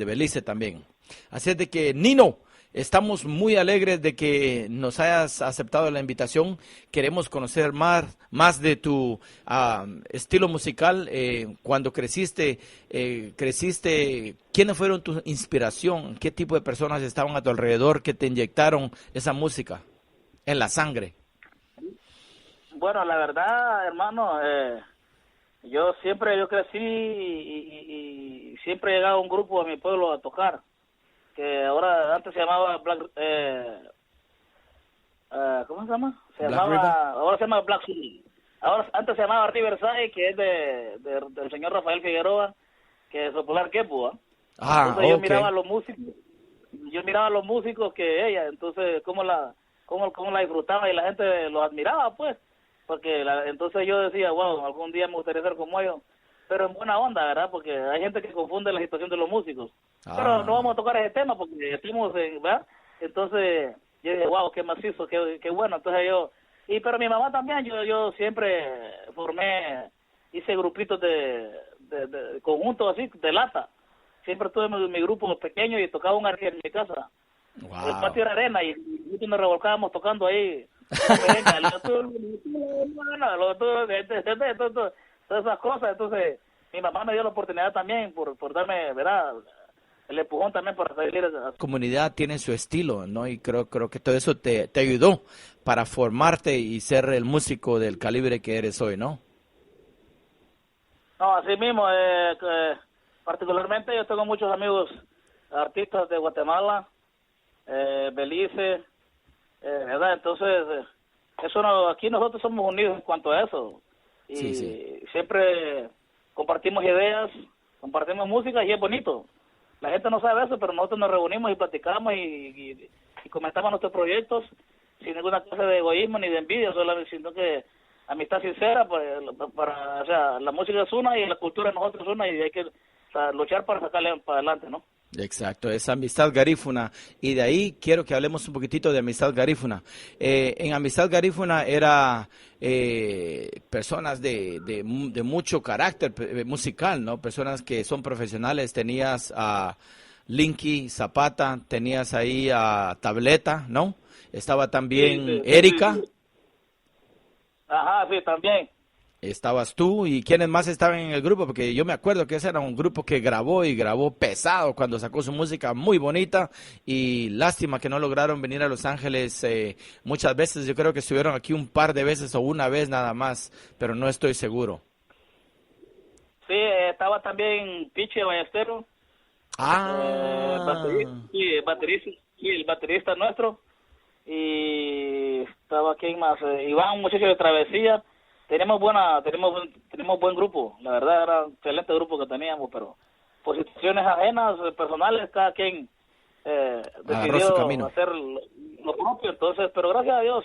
C: Belice también. Así es de que, Nino, estamos muy alegres de que nos hayas aceptado la invitación. Queremos conocer más de tu estilo musical. Cuando creciste, ¿quiénes fueron tu inspiración? ¿Qué tipo de personas estaban a tu alrededor que te inyectaron esa música en la sangre?
D: Bueno, la verdad, hermano, yo crecí y siempre he llegado a un grupo a mi pueblo a tocar, que antes se llamaba ¿cómo se llama? Ahora se llama Black City. Antes se llamaba Riverside, que es del señor Rafael Figueroa, que es popular Quepua. Entonces yo miraba a los músicos que ella, entonces cómo la disfrutaba y la gente los admiraba, pues. Porque entonces yo decía, wow, algún día me gustaría ser como ellos, pero en buena onda, ¿verdad? Porque hay gente que confunde la situación de los músicos. Pero no vamos a tocar ese tema porque estamos ¿verdad? Entonces yo dije, wow, qué macizo, qué bueno. Entonces pero mi mamá también, yo siempre hice grupitos de conjuntos así, de lata. Siempre tuve mi grupo pequeño y tocaba un arreglo en mi casa.
C: Wow.
D: El patio era arena y nos revolcábamos tocando ahí. Todas esas cosas. Entonces mi mamá me dio la oportunidad también por darme, ¿verdad?, el empujón también para salir.
C: La comunidad tiene su estilo, ¿no? Y creo que todo eso te ayudó para formarte y ser el músico del calibre que eres hoy, ¿no?
D: No, así mismo. Particularmente yo tengo muchos amigos artistas de Guatemala, Belice, ¿verdad? Entonces, aquí nosotros somos unidos en cuanto a eso. Y sí. Siempre compartimos ideas, compartimos música y es bonito. La gente no sabe eso, pero nosotros nos reunimos y platicamos y comentamos nuestros proyectos sin ninguna clase de egoísmo ni de envidia, solamente sino que amistad sincera, pues, o sea, la música es una y la cultura de nosotros es una y hay que, o sea, luchar para sacarle para adelante, ¿no?
C: Exacto, es Amistad Garífuna. Y de ahí quiero que hablemos un poquitito de Amistad Garífuna. En Amistad Garífuna era personas de mucho carácter musical, ¿no? Personas que son profesionales. Tenías a Linky Zapata, tenías ahí a Tableta, ¿no? Estaba también
D: Sí,
C: Erika,
D: sí. Ajá, sí, también.
C: estabas tú y quiénes más estaban en el grupo, porque yo me acuerdo que ese era un grupo que grabó y grabó pesado cuando sacó su música muy bonita y lástima que no lograron venir a Los Ángeles muchas veces. Yo creo que estuvieron aquí un par de veces o una vez nada más, pero no estoy seguro.
D: Sí, estaba también Piche Ballesteros, el baterista nuestro, y estaba quién más, Iván, un muchacho de Travesía. Tenemos buen grupo, la verdad era un excelente grupo que teníamos, pero por situaciones ajenas, personales, cada quien
C: Agarró su camino.
D: decidió hacer lo propio, entonces, pero gracias a Dios,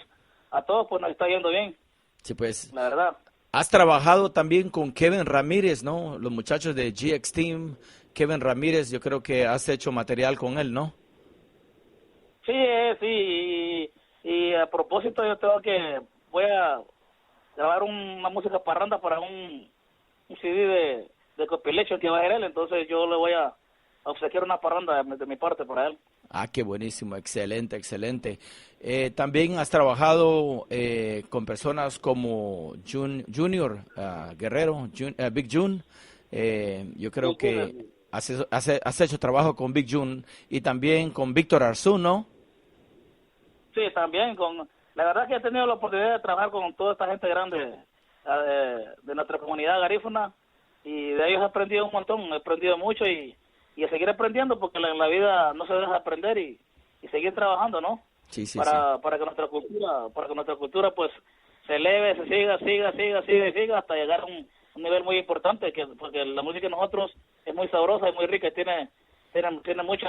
D: a todos pues nos está yendo bien,
C: Sí, pues.
D: la verdad.
C: Has trabajado también con Kevin Ramírez, ¿no? Los muchachos de GX Team. Kevin Ramírez, yo creo que has hecho material con él, ¿no?
D: Sí, y a propósito yo voy a grabar una música parranda para un CD de compilation que va a hacer él, entonces yo le voy a obsequiar una parranda de mi parte para él.
C: Ah, qué buenísimo, excelente, excelente. También has trabajado con personas como Junior Guerrero, Big Jun. Yo creo
D: Sí,
C: que
D: sí.
C: has hecho trabajo con Big Jun y también con Víctor Arzú, ¿no?
D: Sí, también la verdad que he tenido la oportunidad de trabajar con toda esta gente grande de nuestra comunidad garífuna y de ellos he aprendido un montón, he aprendido mucho y a seguir aprendiendo porque en la vida no se deja de aprender y seguir trabajando, ¿no?
C: Sí, sí,
D: Para que nuestra cultura pues se eleve, se siga hasta llegar a un nivel muy importante porque la música de nosotros es muy sabrosa, es muy rica y tiene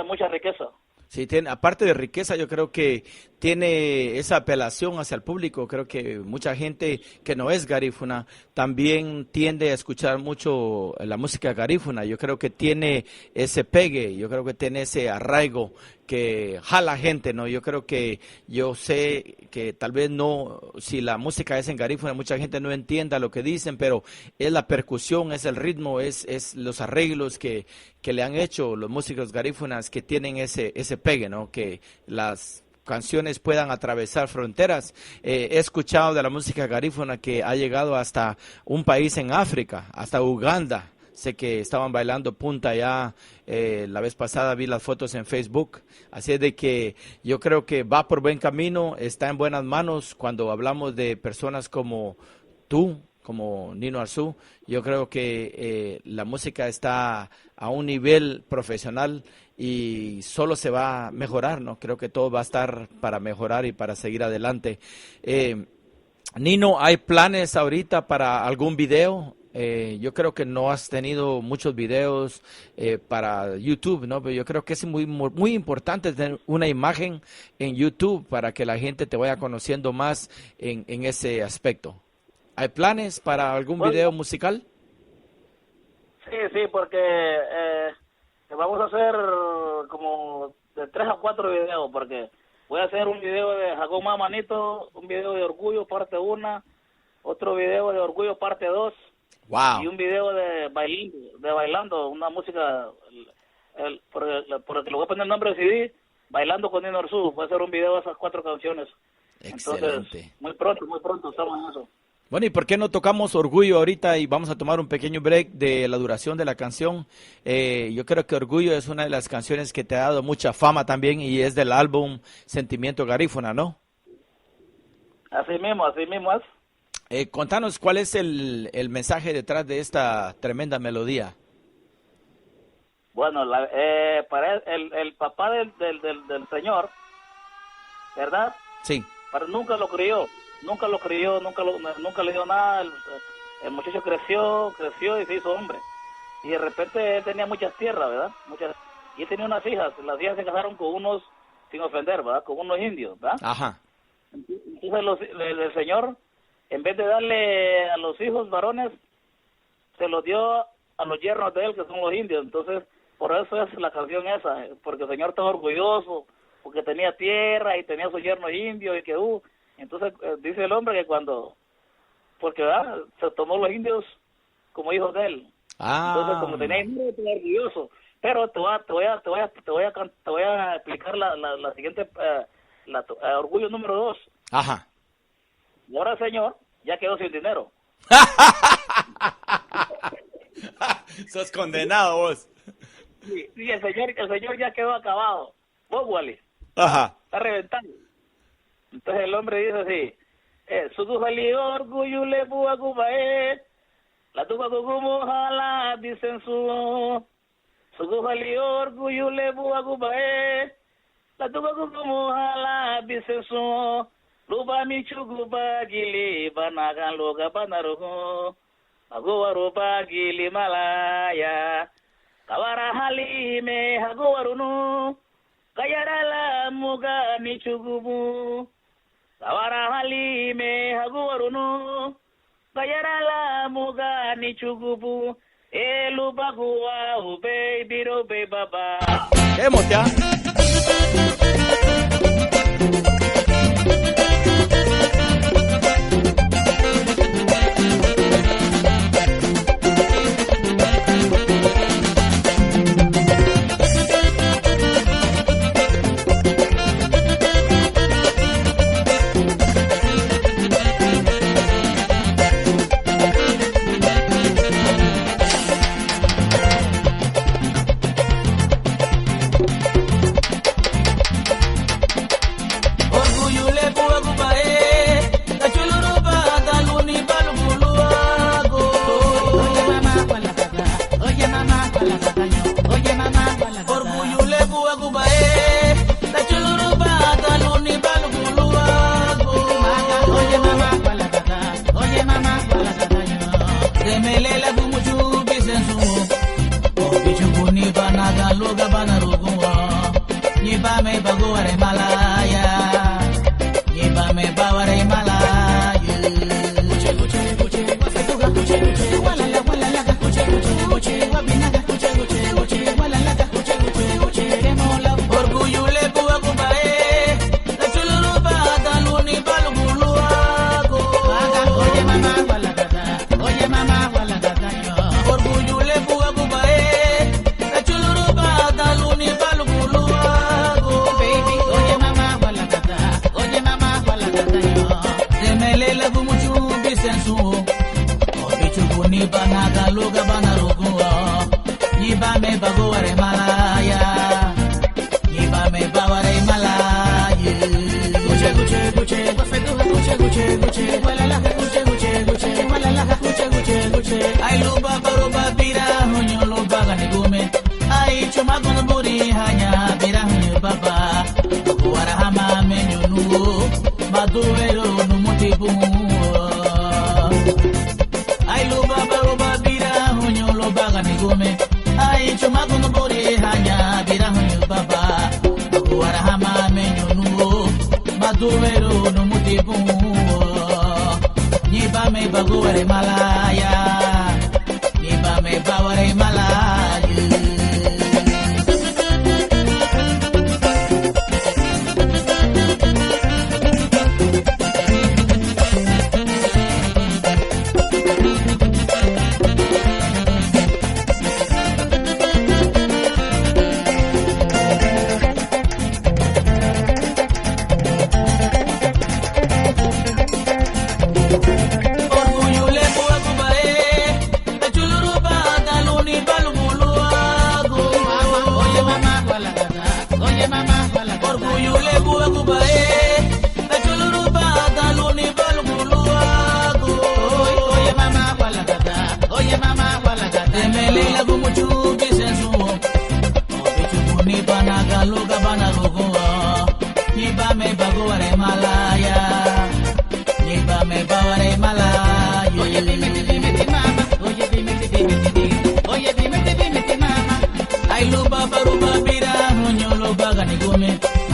D: mucha riqueza.
C: Sí, aparte de riqueza, yo creo que tiene esa apelación hacia el público. Creo que mucha gente que no es garífuna también tiende a escuchar mucho la música garífuna. Yo creo que tiene ese pegue, yo creo que tiene ese arraigo que jala gente, ¿no? Yo sé que tal vez no, si la música es en garífuna, mucha gente no entienda lo que dicen, pero es la percusión, es el ritmo, es los arreglos que le han hecho los músicos garífunas que tienen ese pegue, ¿no? Que las canciones puedan atravesar fronteras. He escuchado de la música garífuna que ha llegado hasta un país en África, hasta Uganda. Sé que estaban bailando punta ya, la vez pasada vi las fotos en Facebook, así es de que yo creo que va por buen camino, está en buenas manos cuando hablamos de personas como tú, como Nino Arzú. Yo creo que la música está a un nivel profesional y solo se va a mejorar, ¿no? Creo que todo va a estar para mejorar y para seguir adelante. Nino, ¿hay planes ahorita para algún video? Yo creo que no has tenido muchos videos para YouTube, ¿no? Pero yo creo que es muy importante tener una imagen en YouTube para que la gente te vaya conociendo más en ese aspecto. ¿Hay planes para algún video musical?
D: Sí, porque vamos a hacer como de 3 a 4 videos, porque voy a hacer un video de Jagón Mamanito, un video de Orgullo parte 1, otro video de Orgullo parte 2,
C: Wow.
D: y un video de bailando, una música, por el que le voy a poner el nombre del CD, Bailando con Nino Arzú. Voy a hacer un video de esas 4 canciones.
C: Excelente.
D: Entonces, muy pronto estamos en eso.
C: Bueno, ¿y por qué no tocamos Orgullo ahorita y vamos a tomar un pequeño break de la duración de la canción? Yo creo que Orgullo es una de las canciones que te ha dado mucha fama también y es del álbum Sentimiento Garífuna, ¿no?
D: Así mismo es.
C: Contanos cuál es el mensaje detrás de esta tremenda melodía.
D: Bueno, para el papá del señor, ¿verdad?
C: Sí.
D: Nunca lo crió, nunca le dio nada. El muchacho creció y se hizo hombre. Y de repente él tenía muchas tierras, ¿verdad? Y él tenía unas hijas. Las hijas se casaron con unos, sin ofender, ¿verdad? Con unos indios, ¿verdad?
C: Ajá.
D: Entonces el señor en vez de darle a los hijos varones, se los dio a los yernos de él, que son los indios. Entonces, por eso es la canción esa, porque el Señor estaba orgulloso, porque tenía tierra y tenía sus yernos indios y que entonces dice el hombre que porque se tomó los indios como hijos de él. Entonces, como tenía dinero, estaba orgulloso. Pero te voy a explicar la siguiente, orgullo número 2.
C: Ajá.
D: Y ahora el señor ya quedó sin dinero.
C: Sos condenado vos.
D: Sí, el señor ya quedó acabado. Vos, Wally.
C: Ajá.
D: Está reventando. Entonces el hombre dice así, Sudujali orgullo le bua cubae, la tuba como jala dicen Sudujali orgullo le bua cubae, la tuba como jala dicen luba mi chuguba gili banagan loga banarogo, agowa roba gili malaya, kawara halime hagowarunu, kayarala muga mi chugubu, kawara halime hagowarunu, kayarala muga ni chugubu, luba guwa ube biro be baba.
C: ¡Emotea!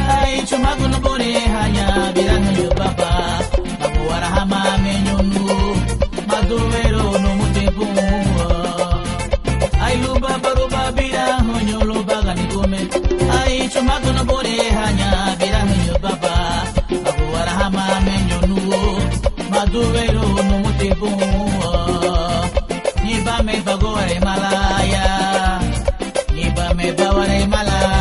A: Ay, chuma con bore hanya birang yo papa, abu arahama menyo Mago no bore hanya birang yo baba. Mago warahama menyo nuo. Maduero no mutibu. Niba me bagore malaya. Niba me bagore malaya.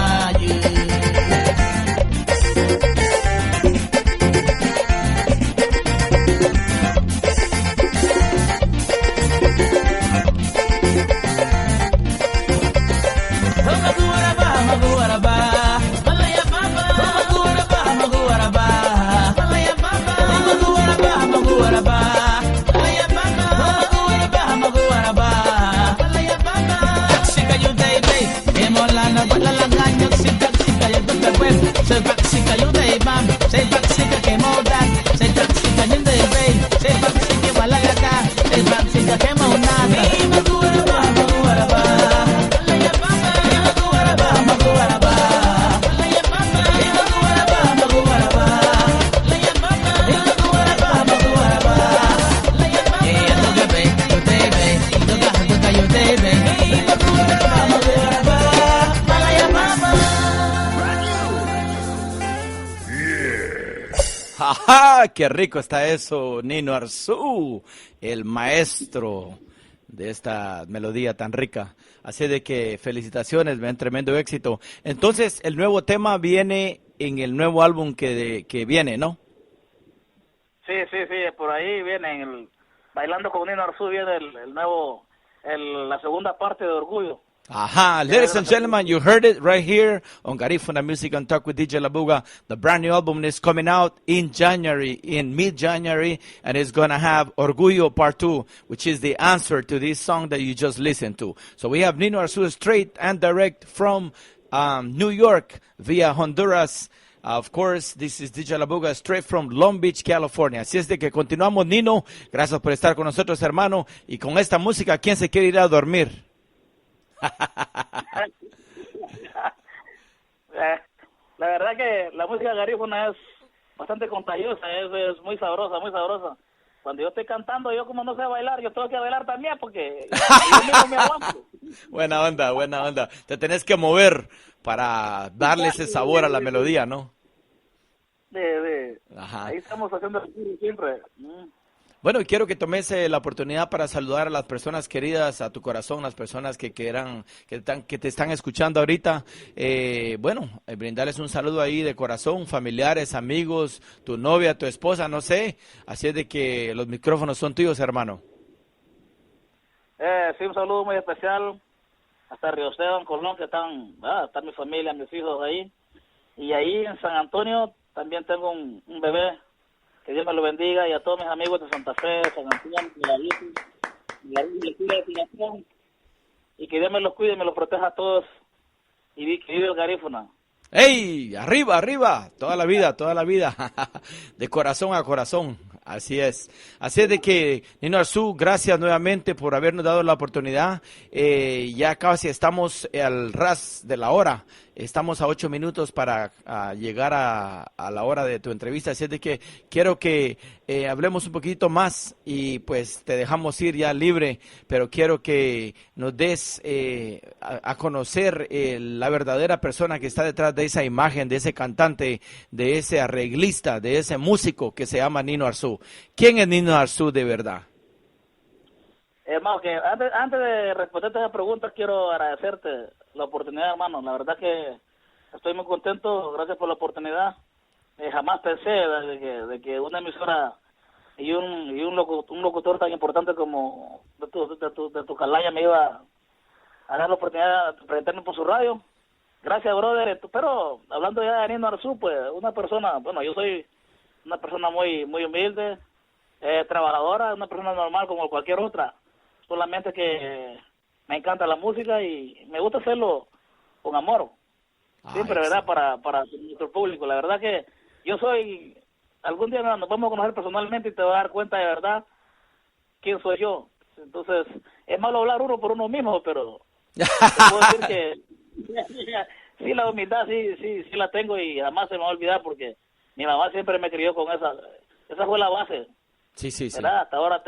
A: Say taxika you day bam, say taxika que moda, say taxika you day bay, say taxika balagata, say taxika que monada. Magura ba, magura ba, magura ba, magura ba, magura ba, magura ba, magura ba, magura ba. Yeah, toga bay, you day bay, toga you day bay. Magura ba, magura ba, malaya mama.
C: ¡Ajá! ¡Qué rico está eso! Nino Arzú, el maestro de esta melodía tan rica. Así de que felicitaciones, ven, tremendo éxito. Entonces, el nuevo tema viene en el nuevo álbum que viene, ¿no?
D: Sí, por ahí viene el Bailando con Nino Arzú, viene el nuevo, la segunda parte de Orgullo.
C: Aha, ladies and gentlemen, you heard it right here on Garifuna Music and Talk with DJ Labuga. The brand new album is coming out in January, in mid-January, and it's going to have Orgullo Part 2, which is the answer to this song that you just listened to. So we have Nino Arzú straight and direct from New York via Honduras. Of course, this is DJ Labuga straight from Long Beach, California. Así es de que continuamos, Nino. Gracias por estar con nosotros, hermano. Y con esta música, ¿quién se quiere ir a dormir?
D: La verdad que la música garífuna es bastante contagiosa, es muy sabrosa, muy sabrosa. Cuando yo estoy cantando, yo como no sé bailar, yo tengo que bailar también porque yo mismo me aguanto.
C: Buena onda, buena onda. Te tenés que mover para darle ese sabor a la melodía, ¿no? Ajá.
D: Ahí estamos haciendo siempre.
C: Bueno, quiero que tomes la oportunidad para saludar a las personas queridas a tu corazón, las personas que te están escuchando ahorita. Brindarles un saludo ahí de corazón, familiares, amigos, tu novia, tu esposa, no sé. Así es de que los micrófonos son tuyos, hermano.
D: Sí, un saludo muy especial hasta Río Esteban, Colón, que están mi familia, mis hijos ahí. Y ahí en San Antonio también tengo un bebé. Que Dios me lo bendiga, y a todos mis amigos de Santa Fe, San Antonio, y que Dios me los cuide y me los proteja a todos, y que vive el Garífuna.
C: ¡Ey! Arriba, arriba, toda la vida, de corazón a corazón. Así es de que, Nino Arzú, gracias nuevamente por habernos dado la oportunidad. Ya casi estamos al ras de la hora. Estamos a 8 minutos para llegar a la hora de tu entrevista. Así es de que quiero que hablemos un poquito más y pues te dejamos ir ya libre, pero quiero que nos des a conocer la verdadera persona que está detrás de esa imagen, de ese cantante, de ese arreglista, de ese músico que se llama Nino Arzú. ¿Quién es Nino Arzú de verdad?
D: Hermano, que antes de responderte a esa pregunta, quiero agradecerte la oportunidad, hermano. La verdad que estoy muy contento, gracias por la oportunidad. Jamás pensé de que una emisora y un locutor tan importante como de tu calaña me iba a dar la oportunidad de presentarme por su radio. Gracias, brother. Pero hablando ya de Nino Arzú, pues una persona, yo soy una persona muy humilde, trabajadora, una persona normal como cualquier otra. Solamente que me encanta la música y me gusta hacerlo con amor. Siempre, ¿verdad? Para nuestro público. La verdad que yo soy... Algún día nos vamos a conocer personalmente y te vas a dar cuenta de verdad quién soy yo. Entonces, es malo hablar uno por uno mismo, pero te puedo decir que sí, la humildad sí la tengo y jamás se me va a olvidar porque mi mamá siempre me crió con esa fue la base.
C: Sí.
D: ¿Verdad? Hasta ahora,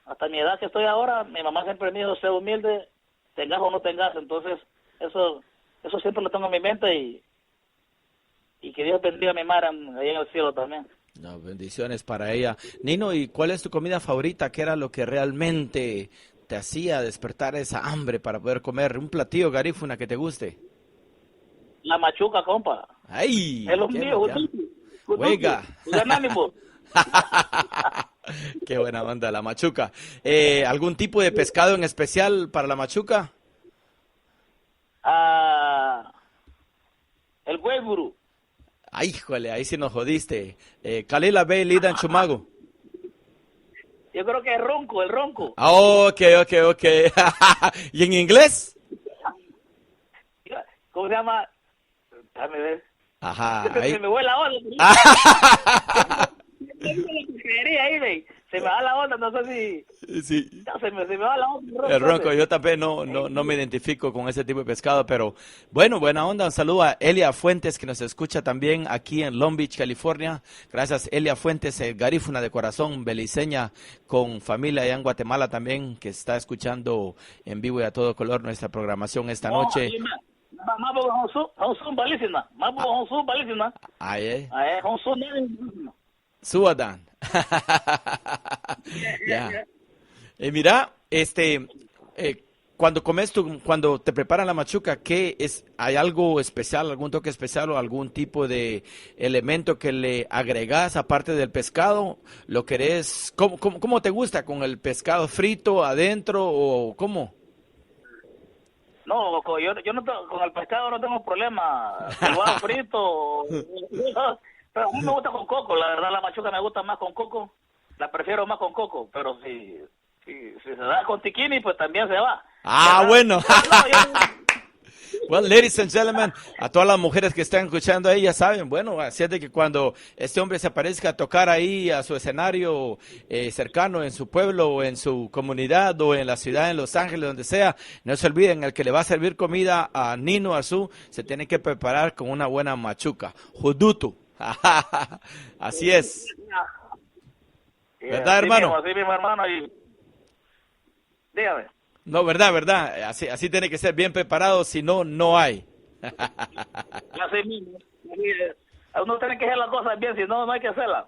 D: hasta mi edad que estoy ahora, mi mamá siempre me dijo, sé humilde, tengas o no tengas. Entonces, eso eso siempre lo tengo en mi mente y que Dios bendiga a mi madre ahí en el cielo también.
C: No, bendiciones para ella. Nino, ¿y cuál es tu comida favorita? ¿Qué era lo que realmente te hacía despertar esa hambre para poder comer? Un platillo garífuna que te guste.
D: La machuca, compa.
C: ¡Ay!
D: Es lo
C: qué
D: mío,
C: bacán. Oiga.
D: ánimo.
C: Qué buena onda, la machuca. ¿Algún tipo de pescado en especial para la machuca?
D: El huevuru.
C: Ay, híjole, ahí sí nos jodiste. Kalila Bay, Lidan Chumago.
D: Yo creo que es el ronco.
C: Ah, ok. ¿Y en inglés?
D: ¿Cómo se llama? Déjame ver.
C: Ajá.
D: Se
C: Ahí.
D: me fue la onda. Se me va la onda, no sé si...
C: Sí.
D: No, se me va la onda.
C: El ronco, yo también no me identifico con ese tipo de pescado, pero bueno, buena onda. Un saludo a Elia Fuentes, que nos escucha también aquí en Long Beach, California. Gracias, Elia Fuentes, garífuna de corazón, beliceña, con familia allá en Guatemala también, que está escuchando en vivo y a todo color nuestra programación esta noche. Ahí, Suadan. Ya. Mira, cuando te preparan la machuca, ¿hay algo especial, algún toque especial o algún tipo de elemento que le agregas aparte del pescado? ¿Lo querés? ¿Cómo te gusta? ¿Con el pescado frito adentro o cómo?
D: No, yo no con el pescado no tengo problema. Si lo hago frito. Pero a mí me gusta con coco. La verdad, la machuca me gusta más con coco. La prefiero más con coco. Pero si se da con tiquini, pues también se va.
C: Ah,
D: ¿verdad?
C: bueno. Well, ladies and gentlemen, a todas las mujeres que están escuchando ahí ya saben, bueno, así es de que cuando este hombre se aparezca a tocar ahí a su escenario cercano en su pueblo o en su comunidad o en la ciudad, en Los Ángeles, donde sea, no se olviden, el que le va a servir comida a Nino Arzú se tiene que preparar con una buena machuca, judutu. Así es. ¿Verdad, hermano?
D: Así mismo, hermano. Y... dígame.
C: No, verdad. Así tiene que ser bien preparado, si no, no hay.
D: Así mismo. Uno tiene que hacer las cosas bien, si no, no hay que hacerlas.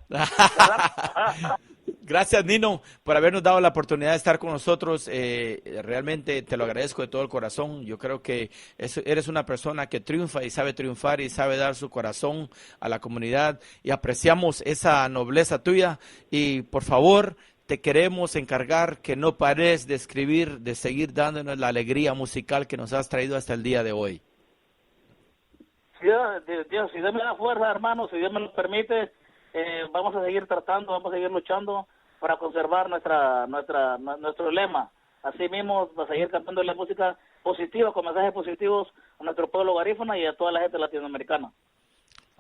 C: Gracias, Nino, por habernos dado la oportunidad de estar con nosotros. Realmente te lo agradezco de todo el corazón. Yo creo que eres una persona que triunfa y sabe triunfar y sabe dar su corazón a la comunidad. Y apreciamos esa nobleza tuya. Y por favor, te queremos encargar que no pares de escribir, de seguir dándonos la alegría musical que nos has traído hasta el día de hoy.
D: Dios, si Dios me da fuerza, hermano, si Dios me lo permite, vamos a seguir tratando, vamos a seguir luchando para conservar nuestro lema. Así mismo, para seguir cantando la música positiva, con mensajes positivos a nuestro pueblo garífuna y a toda la gente latinoamericana.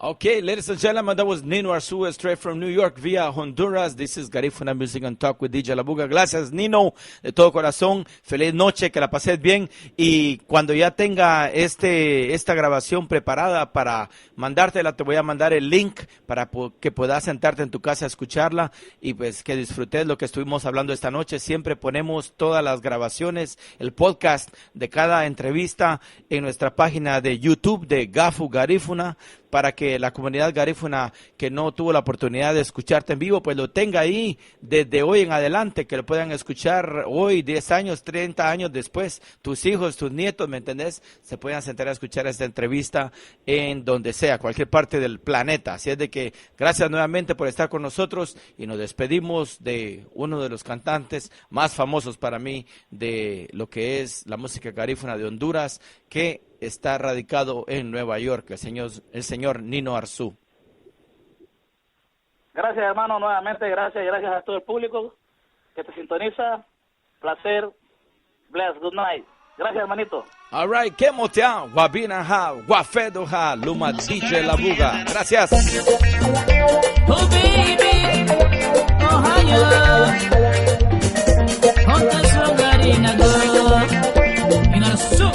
C: Okay, ladies and gentlemen, that was Nino Arzú, straight from New York via Honduras. This is Garifuna Music and Talk with DJ Labuga. Gracias, Nino, de todo corazón. Feliz noche, que la pases bien. Y cuando ya tenga esta grabación preparada para mandártela, te voy a mandar el link para que puedas sentarte en tu casa a escucharla y pues que disfrutes lo que estuvimos hablando esta noche. Siempre ponemos todas las grabaciones, el podcast de cada entrevista en nuestra página de YouTube de Gafu Garifuna, para que la comunidad garífuna que no tuvo la oportunidad de escucharte en vivo, pues lo tenga ahí desde hoy en adelante, que lo puedan escuchar hoy, 10 años, 30 años después, tus hijos, tus nietos, ¿me entendés? Se puedan sentar a escuchar esta entrevista en donde sea, cualquier parte del planeta. Así es de que gracias nuevamente por estar con nosotros y nos despedimos de uno de los cantantes más famosos para mí de lo que es la música garífuna de Honduras, que está radicado en Nueva York, el señor Nino Arzú.
D: Gracias, hermano, nuevamente, gracias a todo el público que te sintoniza. Placer, bless, good night. Gracias, hermanito.
C: All right, Kemotea, Wabinaha, Wafedoha, Luma DJ Labuga. Gracias.
A: Oh baby, Ohio, Hota Sogarina go, in a soup.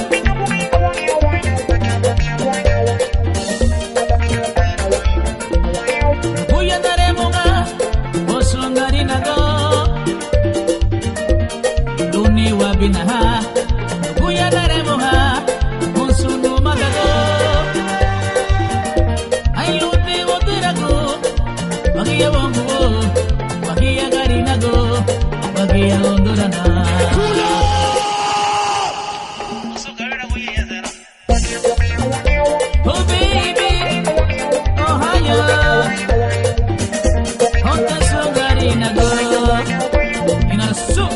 A: Binaha, Guya Daremoha, Monsunu Magado. Bagia Hondurana. Oh baby, Ohio, Honda Sogarina go, in a soup.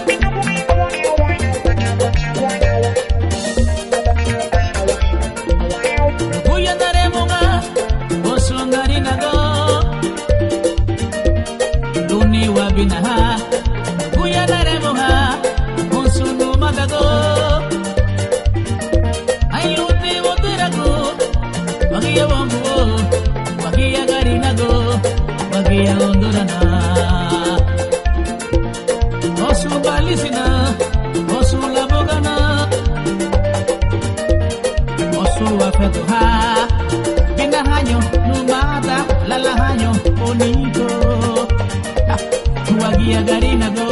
A: Binaha, kuya daremo ha, konsunu magago. Ayuti woterago, bagia wambo, bagia garinago, bagia Hondurana. Osu balisina, osu labogana, osu afetoha, binahanyo numada, lalahanyo bonito. Bagia garinago,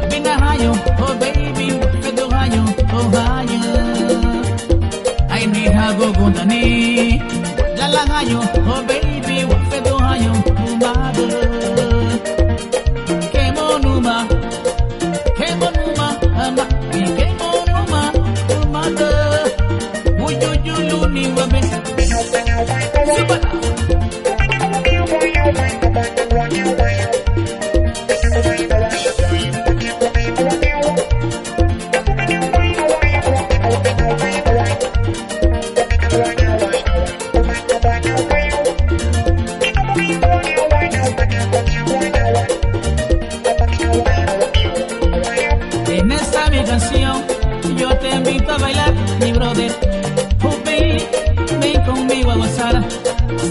A: binahanyo, oh baby, fedohanyo, oh hanyo. Ay ni hago gundani, lalahanyo, oh baby, fedohanyo, umado. Kemonuma, ama, kemonuma, umado. Uyuyuluni wabe, subana. En esta mi canción yo te invito a bailar, mi brother. Oh baby, ven conmigo a gozar.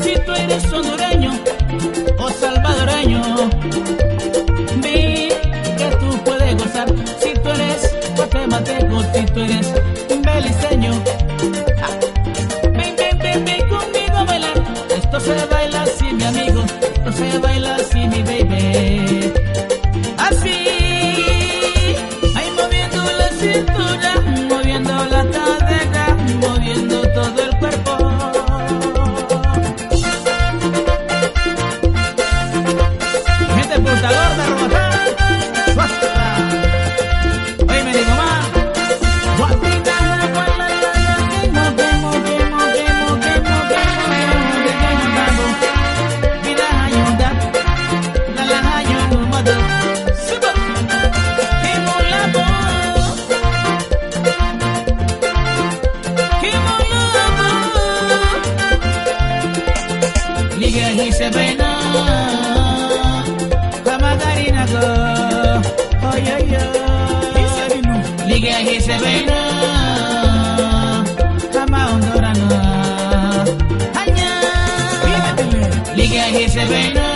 A: Si tú eres hondureño o salvadoreño, vi que tú puedes gozar. Si tú eres guatemalteco, si tú eres beliceño, ven conmigo a bailar. Esto se baila así, mi amigo, esto se baila así, mi baby. Así, ahí moviendo la cintura, moviendo la cadera, moviendo todo el cuerpo. Gente puta gorda, robotá, suástica. Oye, me digo más. Guapita, se vena, kama garina go, oy oy oy. Liga he se vena, kama Hondurana. Hanya, liga he se vena,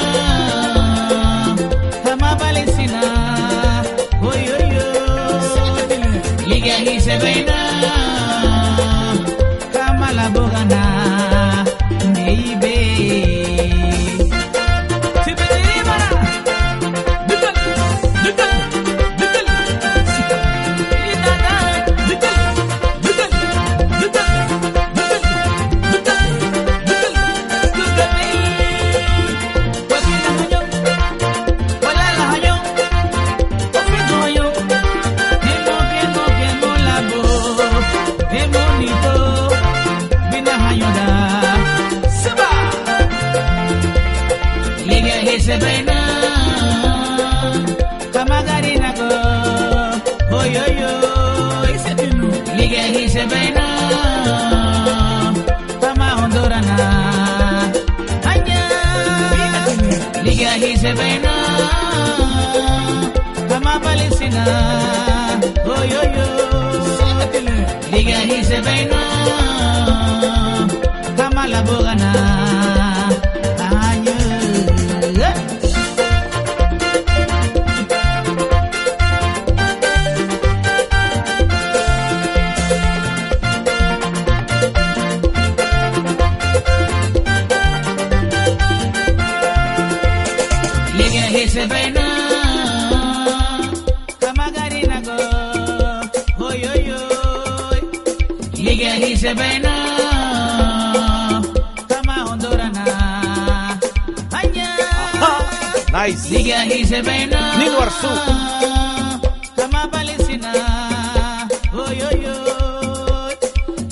A: kama Valencia. Oy oy oy. Liga he se vena, kama La Bogana. Baby. Se vena, kama garina go, oy oy oy. Liga he se vena, kama Hondurana. Hanya, liga he se vena, kama Valencia. Oy oy oy. Liga he se vena, kama La Bogana. Se vena, kama garina go, oy oy oy. Liga he se vena, kama Hondurana. Hanya,
C: Nice.
A: liga he se vena,
C: Nino Arzu.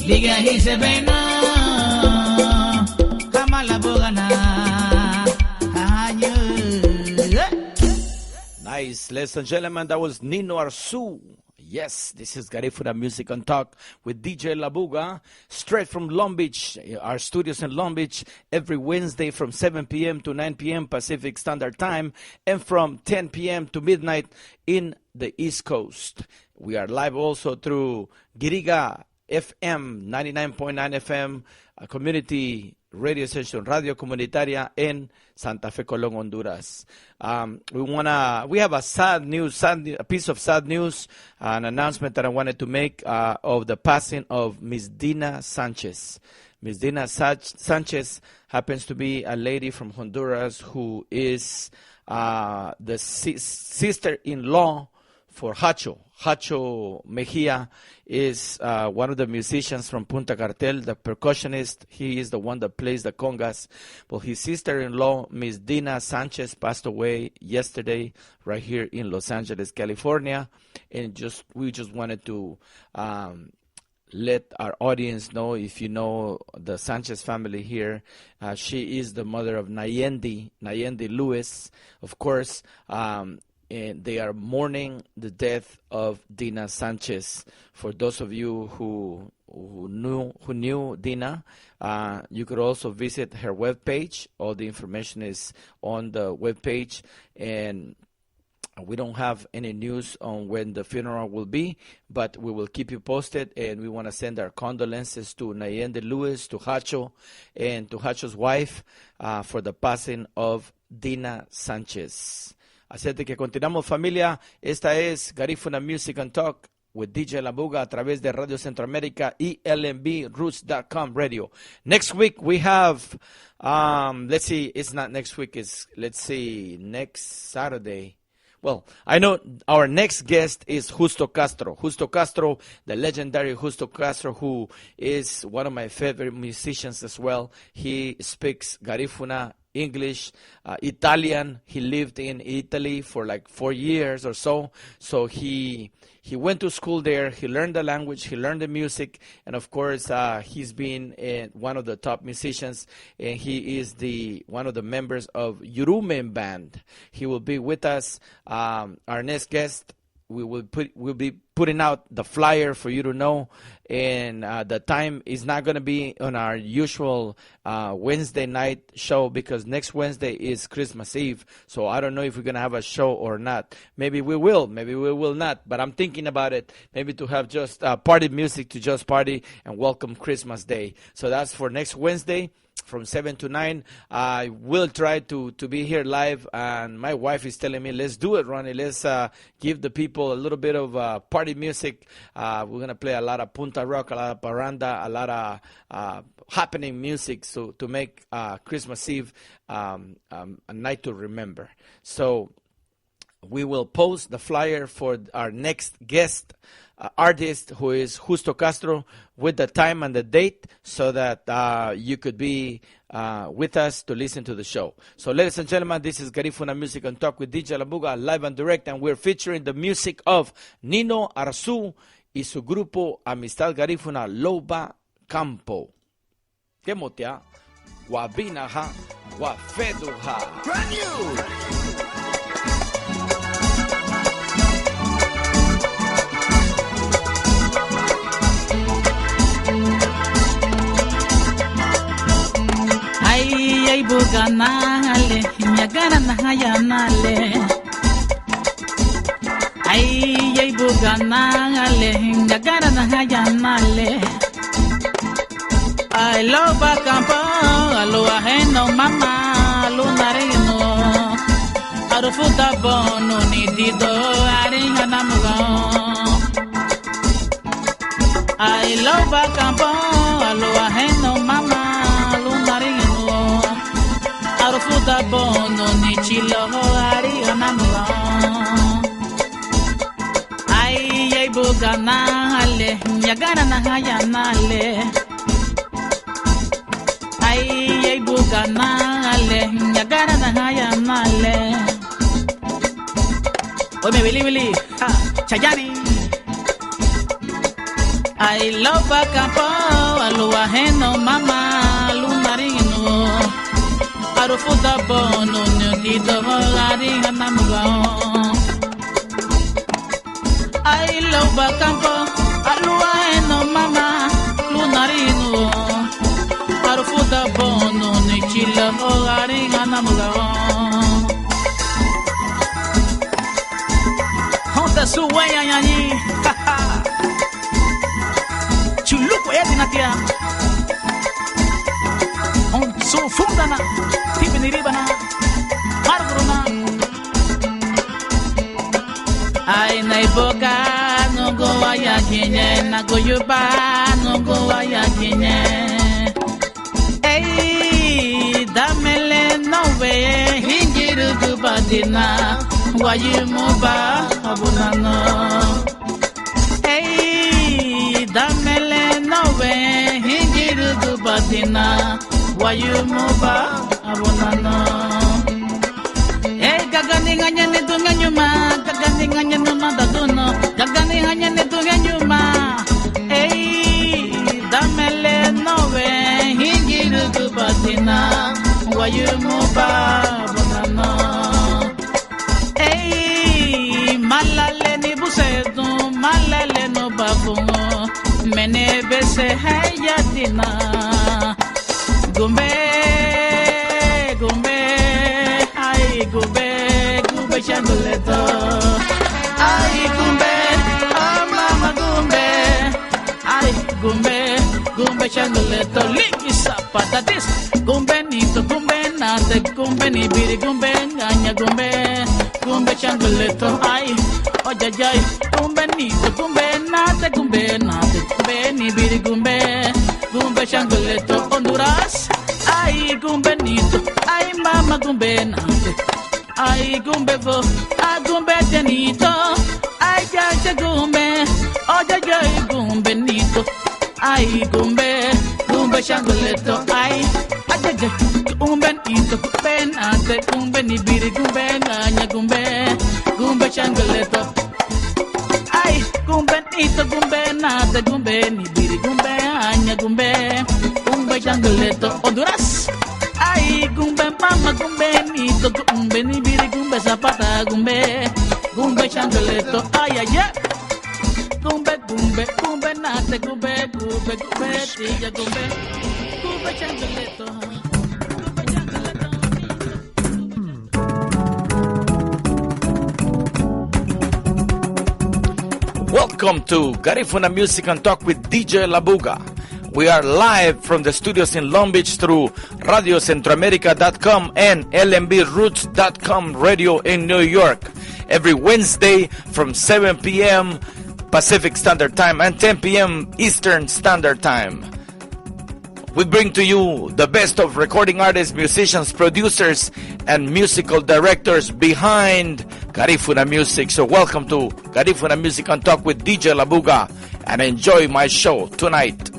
A: Liga hise bena Kamala bogana
C: Nice, ladies and gentlemen, that was Nino Arzu. Yes, this is Garifuna Music and Talk with DJ Labuga, straight from Long Beach, our studios in Long Beach, every Wednesday from 7 p.m. to 9 p.m. Pacific Standard Time, and from 10 p.m. to midnight in the East Coast. We are live also through Giriga FM, 99.9 FM, a community radio station, Radio Comunitaria in Santa Fe, Colón, Honduras. We have a piece of sad news, an announcement that I wanted to make of the passing of Miss Dina Sanchez. Miss Dina Sanchez happens to be a lady from Honduras who is the sister-in-law for Hacho. Hacho Mejia is one of the musicians from Punta Cartel, the percussionist. He is the one that plays the congas. Well, his sister-in-law, Miss Dina Sanchez, passed away yesterday right here in Los Angeles, California. And we just wanted to let our audience know, if you know the Sanchez family here, she is the mother of Nayendi Lewis, of course. And they are mourning the death of Dina Sanchez. For those of you who knew Dina, you could also visit her webpage. All the information is on the webpage, and we don't have any news on when the funeral will be, but we will keep you posted, and we want to send our condolences to Nayende Lewis, to Hacho, and to Hacho's wife for the passing of Dina Sanchez. Así de que continuamos, familia. Esta es Garifuna Music and Talk with DJ Labuga a través de Radio Centroamérica y LMBRoots.com radio. Next week we have, let's see, it's not next week, it's, let's see, next Saturday. Well, I know our next guest is Justo Castro. Justo Castro, the legendary Justo Castro, who is one of my favorite musicians as well. He speaks Garifuna, English, Italian. He lived in Italy for like 4 years or so. So he went to school there. He learned the language. He learned the music. And of course, he's been one of the top musicians. And he is one of the members of Yurumen Band. He will be with us. Our next guest, we'll be putting out the flyer for you to know, and the time is not going to be on our usual Wednesday night show, because next Wednesday is Christmas Eve. So I don't know if we're going to have a show or not. Maybe we will, maybe we will not, but I'm thinking about it, maybe to have just party music to just party and welcome Christmas Day. So that's for next Wednesday from 7 to 9. I will try to be here live, and my wife is telling me, let's do it, Ronnie. Let's give the people a little bit of party music. We're going to play a lot of Punta Rock, a lot of Parranda, a lot of happening music, so to make Christmas Eve a night to remember. So we will post the flyer for our next guest artist, who is Justo Castro, with the time and the date, so that you could be with us to listen to the show. So ladies and gentlemen, this is Garifuna Music and Talk with DJ Labuga, live and direct, and we're featuring the music of Nino Arzu y su grupo Amistad Garifuna Loba Campo. Kemotia, Wabinaha, Wafeduha.
E: Brand new.
A: Ay buganale, nyagana na hayanale. Ay buganale, nyagana na hayanale. Ay loba campo, alo ajeno mama, lunarino. Arufuta bono nitido, aringa namugo. Ay loba campo, alo ajeno mama, lunarino. Arufuta bono ni chilo arianamulo. Ay buganale, nyagana na hayanale. Ay buganale, nyagana na hayanale. Oye, Billy, Chayani. Ay, loba campo, alu ajeno, mama, alu marino. Arufuda bono, nyotito, holari, hanamugao. Ay, loba campo, alu ajeno, mama, alu marino. Arufuda bono, nychila, holari, hanamugao. Honda suwaya yani, haha. Chuluko ya dinatia on so fundana tipiniribana margrona ay nay boka no go vaya kinye na go yuba no go vaya kinye ey damele no ve hingiru kubadina wayumuba abunano ey damele ve hingiru dubatina wayumuba abonano gagani nganya ne dunganyuma gagani nganya numa daduno gagani nganya ne dunganyuma damele ve hingiru dubatina wayumuba abonano malale ni busedu malale no babungo mene bese hayatina gumbe gumbe ay gumbe gumbe chanduleto ay gumbe mama gumbe ay gumbe gumbe chanduleto liki zapatatis gumbe nito gumbe nate gumbe ni biri gumbe nganya gumbe gumbe chanduleto ay ojajay gumbe nito gumbe nate gumbe ni biri gumbe gumbe changuleto Honduras ay gumbe nito ay mama gumbe nate ay gumbe vo ay gumbe tenito ay ya gumbe ojajay gumbe nito ay gumbe gumbe changuleto ay ajaja gumbe nito gumbe nate gumbe ni biri gumbe nganya gumbe gumbe changuleto ay gumbe nito gumbe nate gumbe ni biri gumbe anya gumbe gumbe changuleto Honduras ay gumbe mama gumbe nito gumbe ni biri gumbe zapata gumbe gumbe changuleto ay ay gumbe gumbe gumbe nate gumbe gumbe gumbe tija gumbe gumbe changuleto.
C: Welcome to Garifuna Music and Talk with DJ Labuga. We are live from the studios in Long Beach through RadioCentroamerica.com and LMBRoots.com radio in New York. Every Wednesday from 7 p.m. Pacific Standard Time and 10 p.m. Eastern Standard Time. We bring to you the best of recording artists, musicians, producers, and musical directors behind Garifuna Music. So welcome to Garifuna Music and Talk with DJ Labuga and enjoy my show tonight.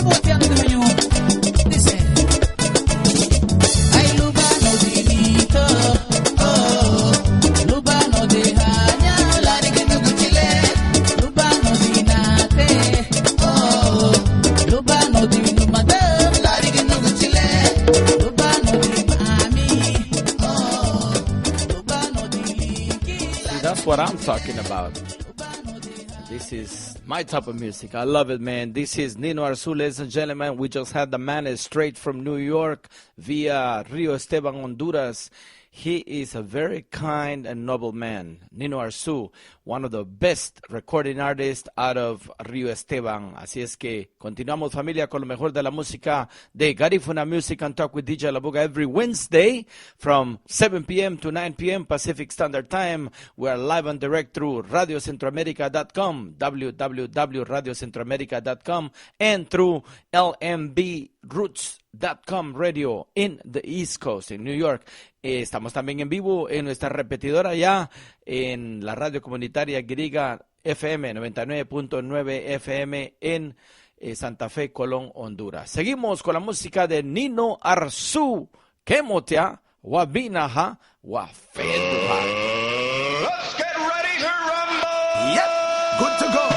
A: Voy volteando de mañana. Dice. Ay, Lubano divito, oh, Lubano de Haña, la de que no cuchile, Lubano dinate, oh, Lubano di Numada, la de que no cuchile, Lubano di Mami, oh, Lubano di Linky.
C: See, that's what I'm talking about. This is my type of music. I love it, man. This is Nino Arzú, ladies and gentlemen. We just had the man straight from New York via Rio Esteban, Honduras. He is a very kind and noble man. Nino Arzú, one of the best recording artists out of Rio Esteban. Así es que continuamos, familia, con lo mejor de la música de Garifuna Music and Talk with DJ Labuga every Wednesday from 7 p.m. to 9 p.m. Pacific Standard Time. We are live and direct through radiocentroamerica.com, www.radiocentroamerica.com, and through lmbroots.com radio in the East Coast, in New York. Estamos también en vivo en nuestra repetidora ya en la radio comunitaria Griga FM 99.9 FM en Santa Fe, Colón, Honduras. Seguimos con la música de Nino Arzú. Kemotea, Wabinaha, Wafeduha.
B: Let's get ready to rumble. Yep, good to go.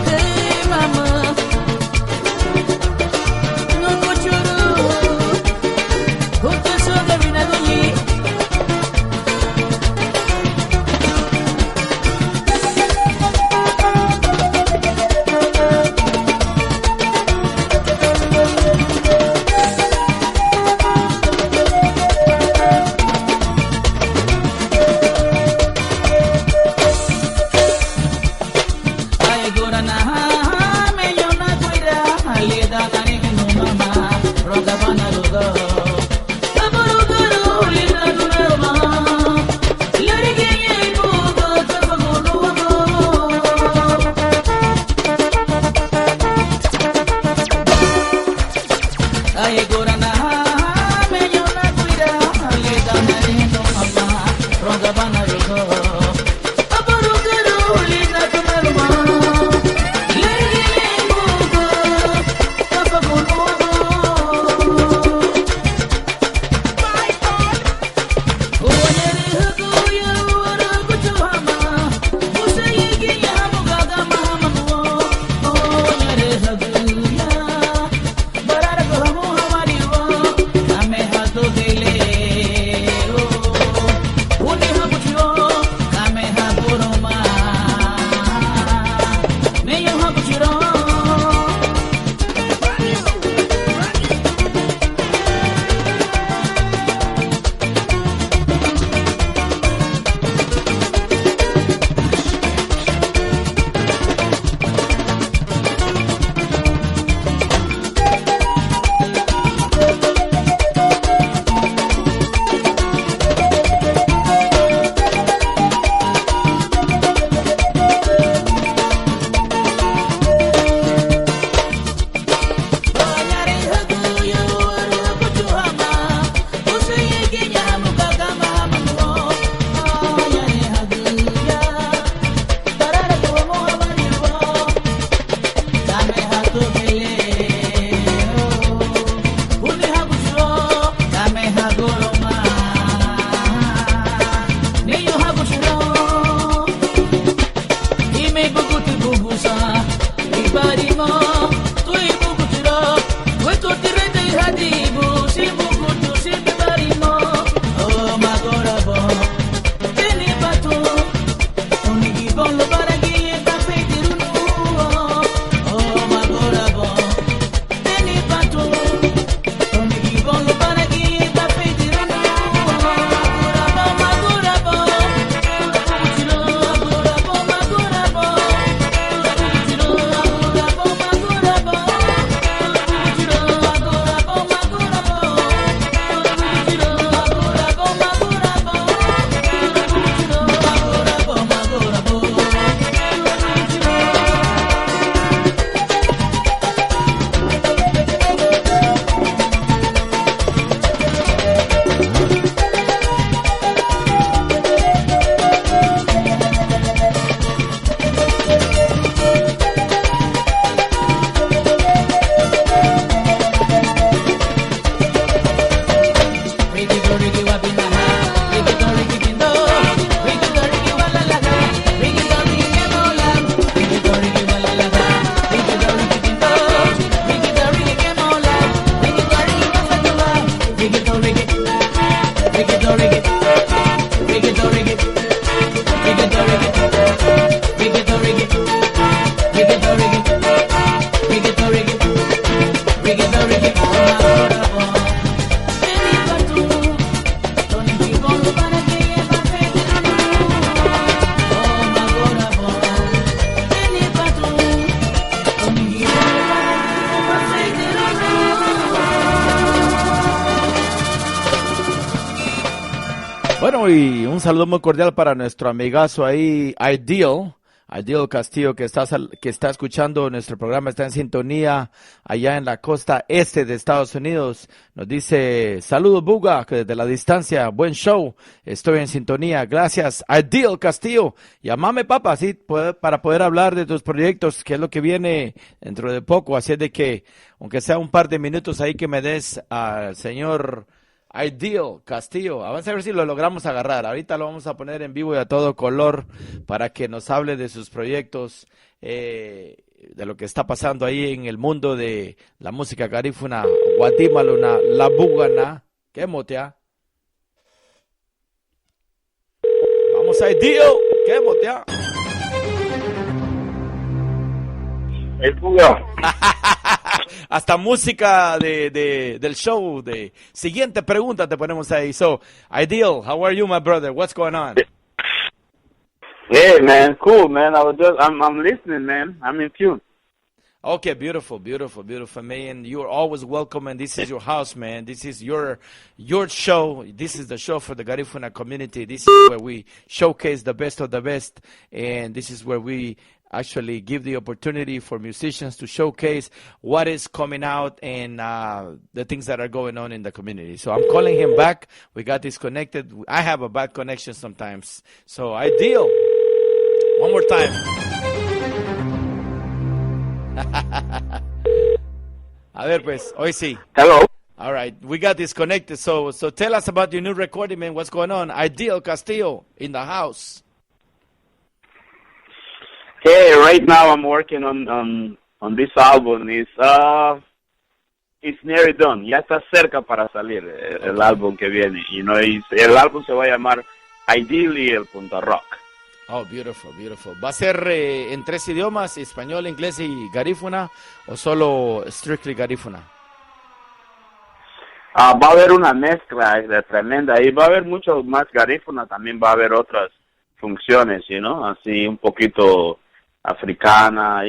A: Hey, mama. No mucho junto sobre Rina Doñi.
C: Bueno, y un saludo muy cordial para nuestro amigazo ahí, Ideal Castillo, que está escuchando nuestro programa, está en sintonía allá en la costa este de Estados Unidos. Nos dice, saludos Buga, que desde la distancia, buen show, estoy en sintonía, gracias Ideal Castillo. Llámame papá, sí, para poder hablar de tus proyectos, que es lo que viene dentro de poco, así es de que, aunque sea un par de minutos ahí que me des al señor Ideal Castillo, vamos a ver si lo logramos agarrar. Ahorita lo vamos a poner en vivo y a todo color para que nos hable de sus proyectos, de lo que está pasando ahí en el mundo de la música garífuna, Guatímaluna, la bugana. ¿Qué motea? Vamos a Ideal, ¿qué motea?
F: El Buga.
C: Hasta música del show de siguiente pregunta te ponemos ahí. So, Ideal, how are you, my brother? What's going on?
F: Hey, man, cool, man. I'm listening, man. I'm in tune.
C: Okay, beautiful, man. You're always welcome, and this is your house, man. This is your show. This is the show for the Garifuna community. This is where we showcase the best of the best, and this is where we actually give the opportunity for musicians to showcase what is coming out and the things that are going on in the community. So I'm calling him back. We got disconnected. I have a bad connection sometimes. So Ideal, one more time. A ver, pues, hoy sí.
F: Hello.
C: All right, we got disconnected. So tell us about your new recording, man. What's going on? Ideal Castillo in the house.
F: Hey, right now I'm working on this album. It's nearly done. Ya está cerca para salir el álbum que viene. Y el álbum se va a llamar Ideal y el punto rock.
C: Oh, beautiful. ¿Va a ser en 3 idiomas, español, inglés y garífuna, o solo strictly garífuna?
F: Va a haber una mezcla tremenda y va a haber mucho más garífuna, también va a haber otras funciones, así un poquito africana,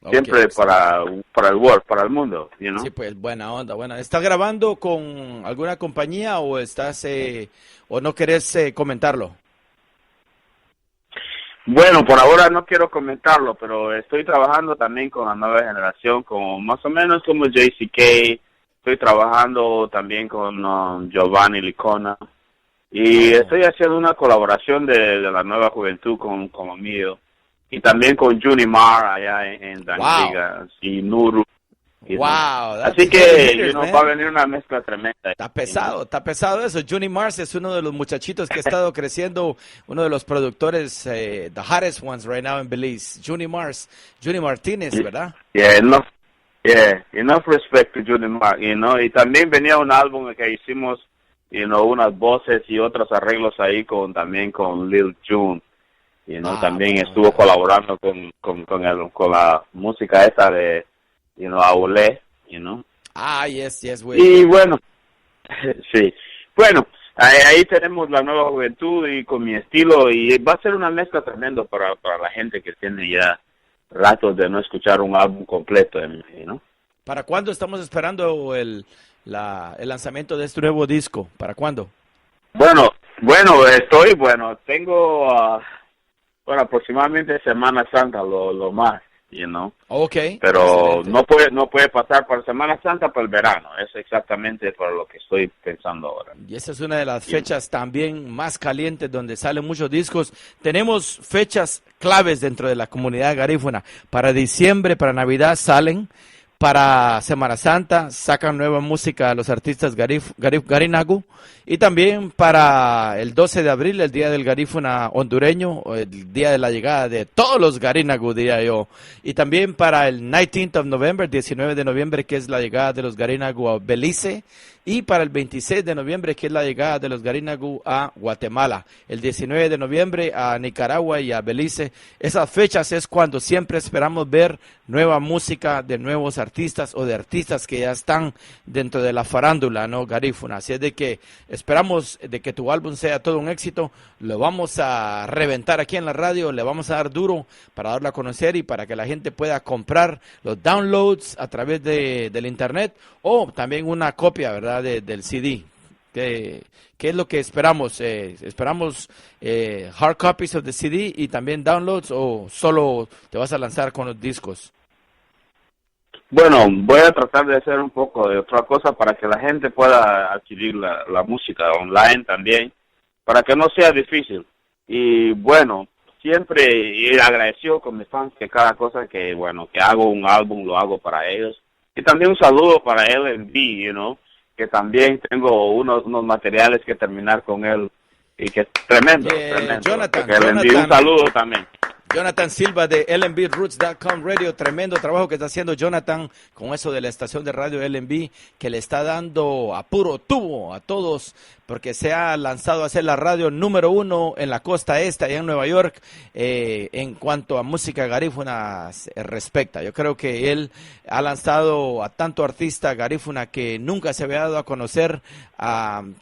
F: siempre
C: Okay,
F: para el world, para el mundo,
C: Sí, pues buena onda, buena. ¿Estás grabando con alguna compañía o estás o no querés comentarlo?
F: Bueno, por ahora no quiero comentarlo, pero estoy trabajando también con la nueva generación, como más o menos como JCK. Estoy trabajando también con Giovanni Licona y estoy haciendo una colaboración de la nueva juventud con lo mío y también con Junimar allá en Danziga y Nuru.
C: Wow,
F: así que va a venir una mezcla tremenda.
C: Está pesado eso. Johnny Mars es uno de los muchachitos que ha estado creciendo, uno de los productores, the hottest ones right now in Belize. Johnny Martínez, ¿verdad?
F: Enough respect to Junimar, y también venía un álbum que hicimos, unas voces y otros arreglos ahí también con Lil Jon, también estuvo colaborando con la música esa de Aulé,
C: Yes, güey.
F: Y bueno, sí. Bueno, ahí tenemos la nueva juventud y con mi estilo, y va a ser una mezcla tremenda para la gente que tiene ya ratos de no escuchar un álbum completo,
C: ¿Para cuándo estamos esperando el lanzamiento de este nuevo disco? ¿Para cuándo?
F: Bueno, tengo aproximadamente Semana Santa lo más,
C: Okay.
F: Pero no puede pasar por Semana Santa, por el verano. Es exactamente por lo que estoy pensando ahora.
C: Y esa es una de las fechas también más calientes donde salen muchos discos. Tenemos fechas claves dentro de la comunidad garífuna. Para diciembre, para Navidad salen. Para Semana Santa sacan nueva música a los artistas Garinagu. Y también para el 12 de abril, el día del garífuna hondureño, el día de la llegada de todos los Garinagu, diría yo. Y también para el 19th of November, 19 de noviembre, que es la llegada de los Garinagu a Belice. Y para el 26 de noviembre, que es la llegada de los Garinagu a Guatemala. El 19 de noviembre a Nicaragua y a Belice. Esas fechas es cuando siempre esperamos ver nueva música de nuevos artistas o de artistas que ya están dentro de la farándula, ¿no? Garífuna. Así es de que esperamos de que tu álbum sea todo un éxito. Lo vamos a reventar aquí en la radio, le vamos a dar duro para darlo a conocer y para que la gente pueda comprar los downloads a través del internet o también una copia, ¿verdad? Del CD. ¿Qué es lo que esperamos? ¿Esperamos hard copies of the CD y también downloads o solo te vas a lanzar con los discos?
F: Bueno, voy a tratar de hacer un poco de otra cosa para que la gente pueda adquirir la música online también, para que no sea difícil. Y bueno, siempre agradecido con mis fans que cada cosa que hago un álbum lo hago para ellos. Y también un saludo para LNB, que también tengo unos materiales que terminar con él y que tremendo.
C: Jonathan,
F: un saludo también.
C: Jonathan Silva de LNBRoots.com Radio, tremendo trabajo que está haciendo Jonathan con eso de la estación de radio LNB, que le está dando a puro tubo a todos, porque se ha lanzado a ser la radio número 1 en la costa este, allá en Nueva York, en cuanto a música garífuna respecta. Yo creo que él ha lanzado a tanto artista garífuna que nunca se había dado a conocer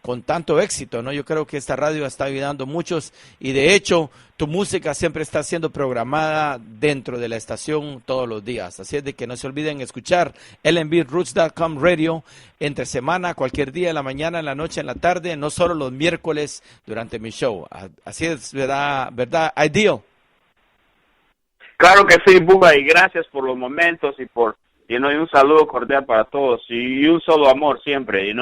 C: con tanto éxito, ¿no? Yo creo que esta radio está ayudando a muchos y de hecho tu música siempre está siendo programada dentro de la estación todos los días. Así es de que no se olviden escuchar LNBRoots.com Radio entre semana, cualquier día, en la mañana, en la noche, en la tarde, no solo los miércoles durante mi show. Así es, ¿verdad? Ideal.
F: Claro que sí, Buga, y gracias por los momentos y y un saludo cordial para todos y un solo amor siempre,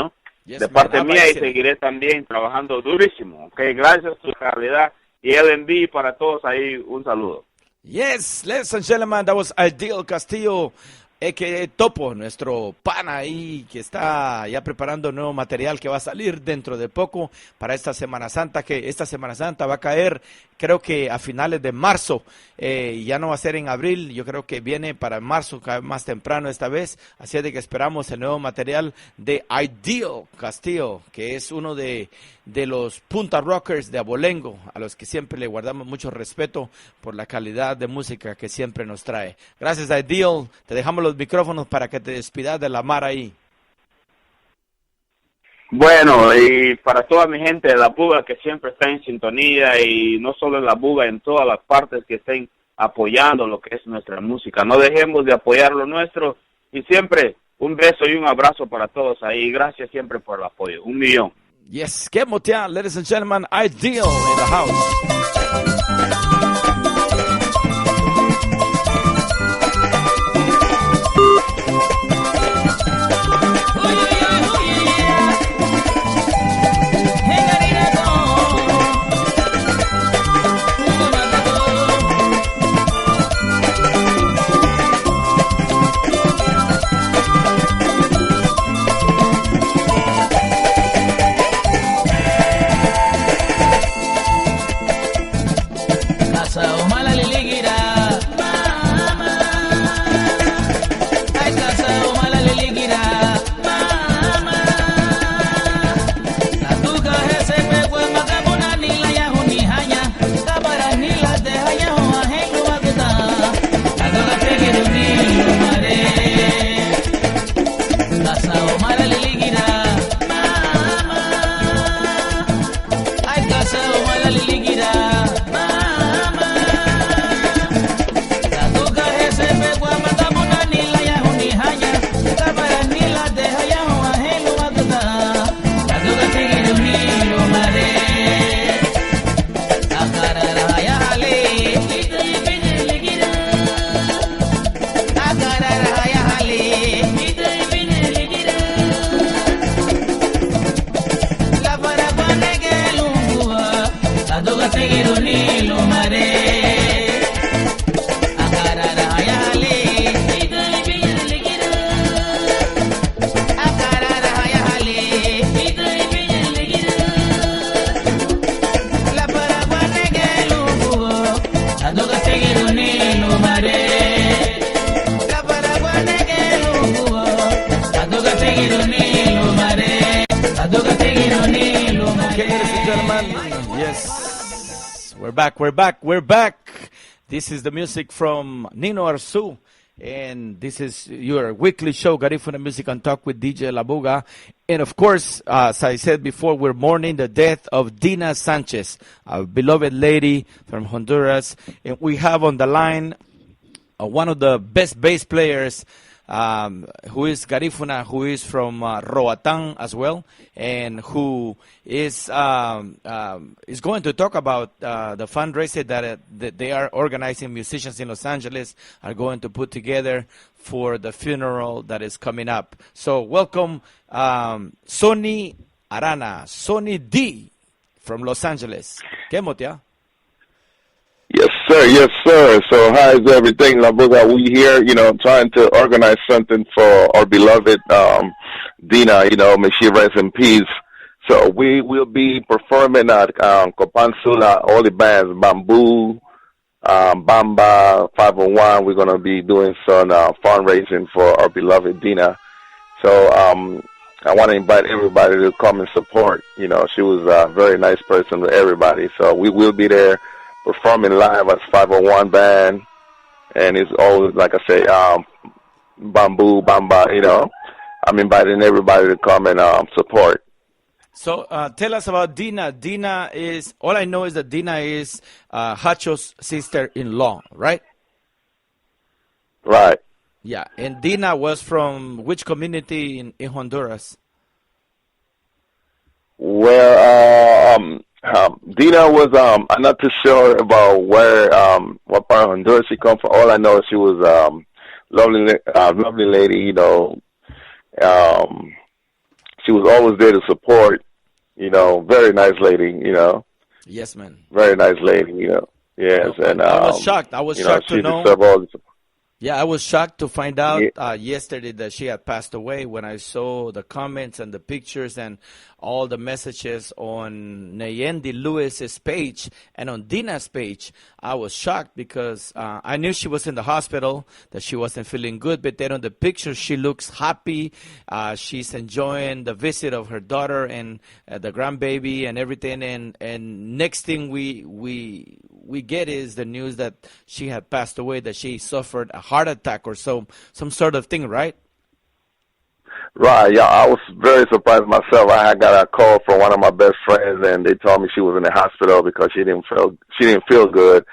C: Yes,
F: de parte
C: man,
F: mía y seguiré también trabajando durísimo. Okay, gracias por tu calidad. Y LNB para todos ahí, un saludo.
C: Yes, ladies and gentlemen, that was Ideal Castillo, a.k.a. Topo, nuestro pana ahí que está ya preparando nuevo material que va a salir dentro de poco para esta Semana Santa, que esta Semana Santa va a caer creo que a finales de marzo, ya no va a ser en abril, yo creo que viene para marzo, cada vez más temprano esta vez, así es de que esperamos el nuevo material de Ideal Castillo, que es uno de los punta rockers de Abolengo, a los que siempre le guardamos mucho respeto por la calidad de música que siempre nos trae. Gracias Ideal, te dejamos los micrófonos para que te despidas de la mar ahí.
F: Bueno, y para toda mi gente de La Buga que siempre está en sintonía y no solo en La Buga, en todas las partes que estén apoyando lo que es nuestra música. No dejemos de apoyar lo nuestro y siempre un beso y un abrazo para todos ahí. Gracias siempre por el apoyo. 1,000,000.
C: Yes, que motea, ladies and gentlemen, Ideal in the house. We're back. This is the music from Nino Arzu, and this is your weekly show, Garifuna Music and Talk with DJ La Buga. And of course, as I said before, we're mourning the death of Dina Sanchez, a beloved lady from Honduras. And we have on the line one of the best bass players who is Garifuna, who is from Roatán as well, and who is going to talk about the fundraiser that they are organizing. Musicians in Los Angeles are going to put together for the funeral that is coming up. So welcome, Sonny Arana, Sonny D from Los Angeles. ¿Qué motia?
G: Yes, sir. Yes, sir. So how's everything, La Buga? We here, trying to organize something for our beloved Dina, may she rest in peace. So we will be performing at Copan Sula, all the bands, Bamboo, Bamba, 501. We're going to be doing some fundraising for our beloved Dina. So I want to invite everybody to come and support. She was a very nice person to everybody. So we will be there performing live as 501 band, and it's always, like I say, Bamboo, Bamba, I'm inviting everybody to come and support.
C: So tell us about Dina. Dina is, all I know is that Dina is Hacho's sister-in-law, right?
G: Right.
C: Yeah, and Dina was from which community in Honduras?
G: Well, Dina was, I'm not too sure about where, what part of Honduras she come from. All I know is she was lovely lady, she was always there to support, very nice lady,
C: Yes, man.
G: Very nice lady, yes. And
C: I was shocked. I was shocked to know. Yeah, I was shocked to find out yesterday that she had passed away when I saw the comments and the pictures and all the messages on Nayendi Lewis's page and on Dina's page. I was shocked because I knew she was in the hospital, that she wasn't feeling good, but then on the picture she looks happy. She's enjoying the visit of her daughter and the grandbaby and everything. And next thing we get is the news that she had passed away, that she suffered a heart attack or some sort of thing, right?
G: Right, yeah, I was very surprised myself. I had got a call from one of my best friends, and they told me she was in the hospital because she didn't feel good,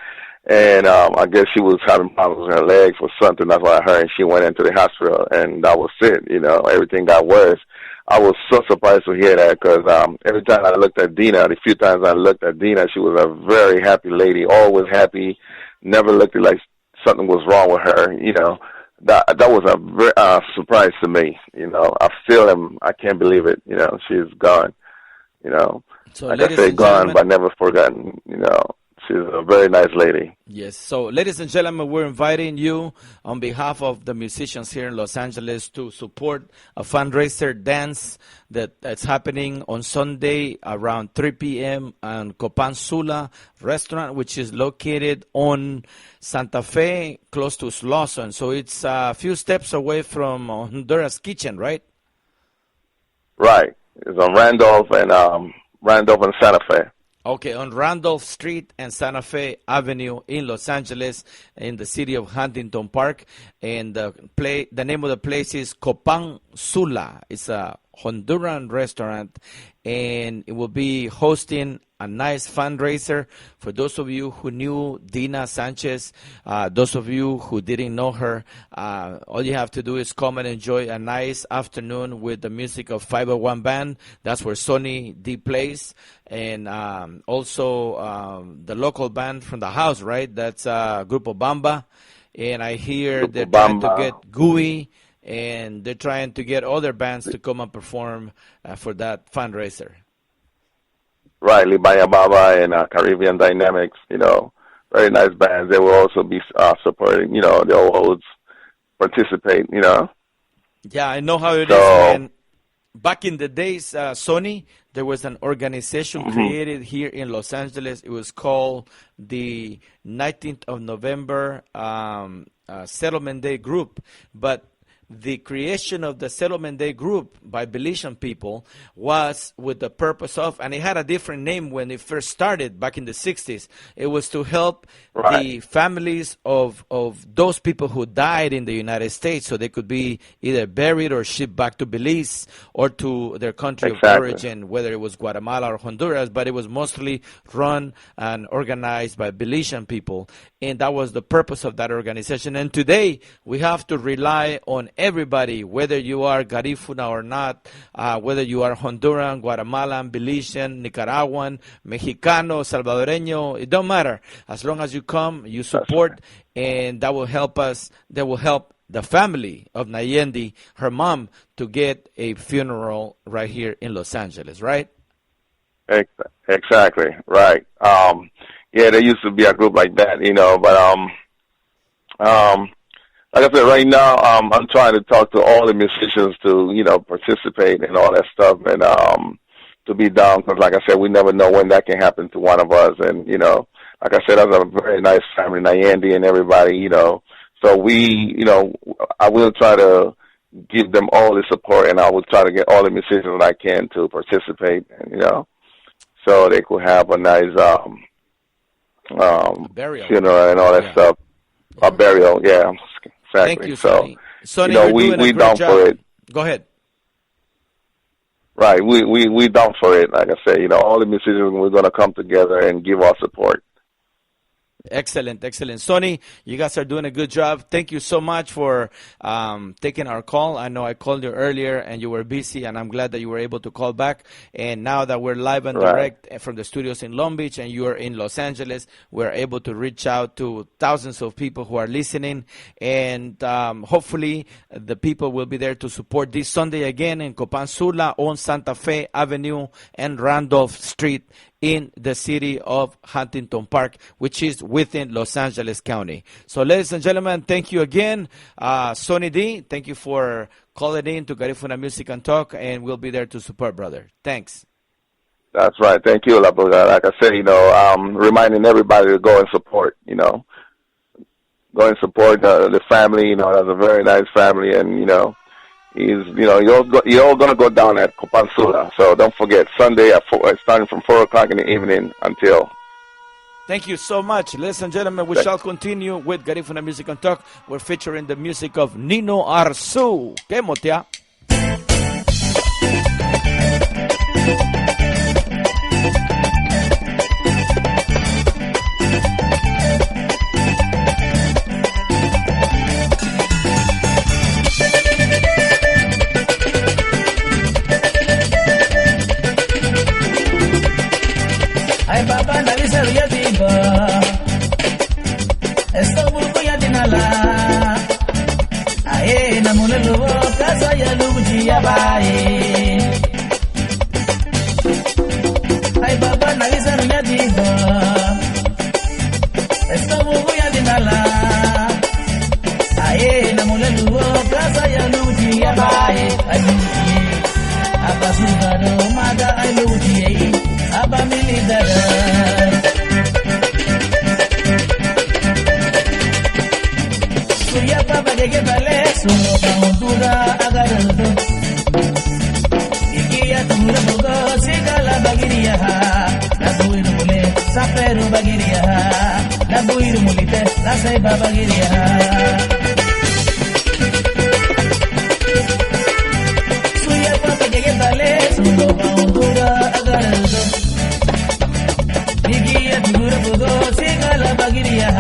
G: and I guess she was having problems with her legs or something. That's what I heard, and she went into the hospital, and that was it. Everything got worse. I was so surprised to hear that because every time I looked at Dina, the few times I looked at Dina, she was a very happy lady, always happy, never looked like something was wrong with her, That was a very, surprise to me, I feel him. I can't believe it, she's gone,
C: So,
G: like I say, gone, but never forgotten, She's a very nice lady.
C: Yes. So, ladies and gentlemen, we're inviting you on behalf of the musicians here in Los Angeles to support a fundraiser dance that's happening on Sunday around 3 p.m. on Copan Sula restaurant, which is located on Santa Fe, close to Slauson. So it's a few steps away from Honduras Kitchen, right?
G: Right. It's on Randolph and Santa Fe.
C: Okay, on Randolph Street and Santa Fe Avenue in Los Angeles, in the city of Huntington Park. And the name of the place is Copan Sula. It's a Honduran restaurant, and it will be hosting a nice fundraiser for those of you who knew Dina Sanchez. Those of you who didn't know her, all you have to do is come and enjoy a nice afternoon with the music of 501 Band. That's where Sonny D plays, and also the local band from the house, right? That's Grupo Bamba, and I hear they're trying to get Gooey, and they're trying to get other bands to come and perform for that fundraiser.
G: Right, Libaya Baba and Caribbean Dynamics, very nice bands. They will also be supporting, they'll always participate,
C: Yeah, I know how it is, man. Back in the days, Sonny, there was an organization created here in Los Angeles. It was called the 19th of November Settlement Day Group. But the creation of the Settlement Day Group by Belizean people was with the purpose of, and it had a different name when it first started back in the 60s. It was to help the families of those people who died in the United States, so they could be either buried or shipped back to Belize or to their country of origin, whether it was Guatemala or Honduras, but it was mostly run and organized by Belizean people. And that was the purpose of that organization. And today we have to rely on everybody, whether you are Garifuna or not, whether you are Honduran, Guatemalan, Belizean, Nicaraguan, Mexicano, Salvadoreño, it don't matter. As long as you come, you support, and that will help us. That will help the family of Nayeli, her mom, to get a funeral right here in Los Angeles, right?
G: Exactly, right. Yeah, there used to be a group like that, but like I said, right now, I'm trying to talk to all the musicians to, participate and all that stuff, and to be down, because like I said, we never know when that can happen to one of us, and, like I said, that's a very nice family, Nayeli and everybody, so we, I will try to give them all the support, and I will try to get all the musicians that I can to participate, and, so they could have a nice
C: burial,
G: funeral and all that stuff. A burial, yeah, exactly.
C: Thank you, Sonny. Sonny,
G: we down for it.
C: Go ahead.
G: Right, we down for it. Like I said, all the musicians, we're going to come together and give our support.
C: Excellent, excellent. Sonny, you guys are doing a good job. Thank you so much for taking our call. I know I called you earlier and you were busy, and I'm glad that you were able to call back. And now that we're live and direct from the studios in Long Beach and you are in Los Angeles, we're able to reach out to thousands of people who are listening. And hopefully the people will be there to support this Sunday again in Copan Sula on Santa Fe Avenue and Randolph Street in the city of Huntington Park, which is within Los Angeles County. So, ladies and gentlemen, thank you again. Sonny D, thank you for calling in to Garifuna Music and Talk, and we'll be there to support, brother. Thanks.
G: That's right. Thank you, La Boga. Like I said, reminding everybody to go and support, go and support the family. That's a very nice family, and, you're all going to go down at Copan Sula. So don't forget, Sunday starting from 4 o'clock in the evening until.
C: Thank you so much. Ladies and gentlemen, we shall continue with Garifuna Music and Talk. We're featuring the music of Nino Arzu. ¿Qué motea?
A: Ay baba nalisar ya tiba, esto buku ya dinala. Ay namuna luo kasa ya luji ya bae. Ay baba nalisar ya tiba, esto buku ya dinala. Ay namuna luo kasa ya luji ya bae. Ay luji, apa sudah mada ay luji. Aba milidara Suya papa de que vale Solo kauntura agarado Ikiya tumura bugo Sigala bagiriya La buiru mule Saperu bagiriya La buiru mulite La saiba bagiriya Suya papa de que vale Solo kauntura agarado Sigala bagiriya,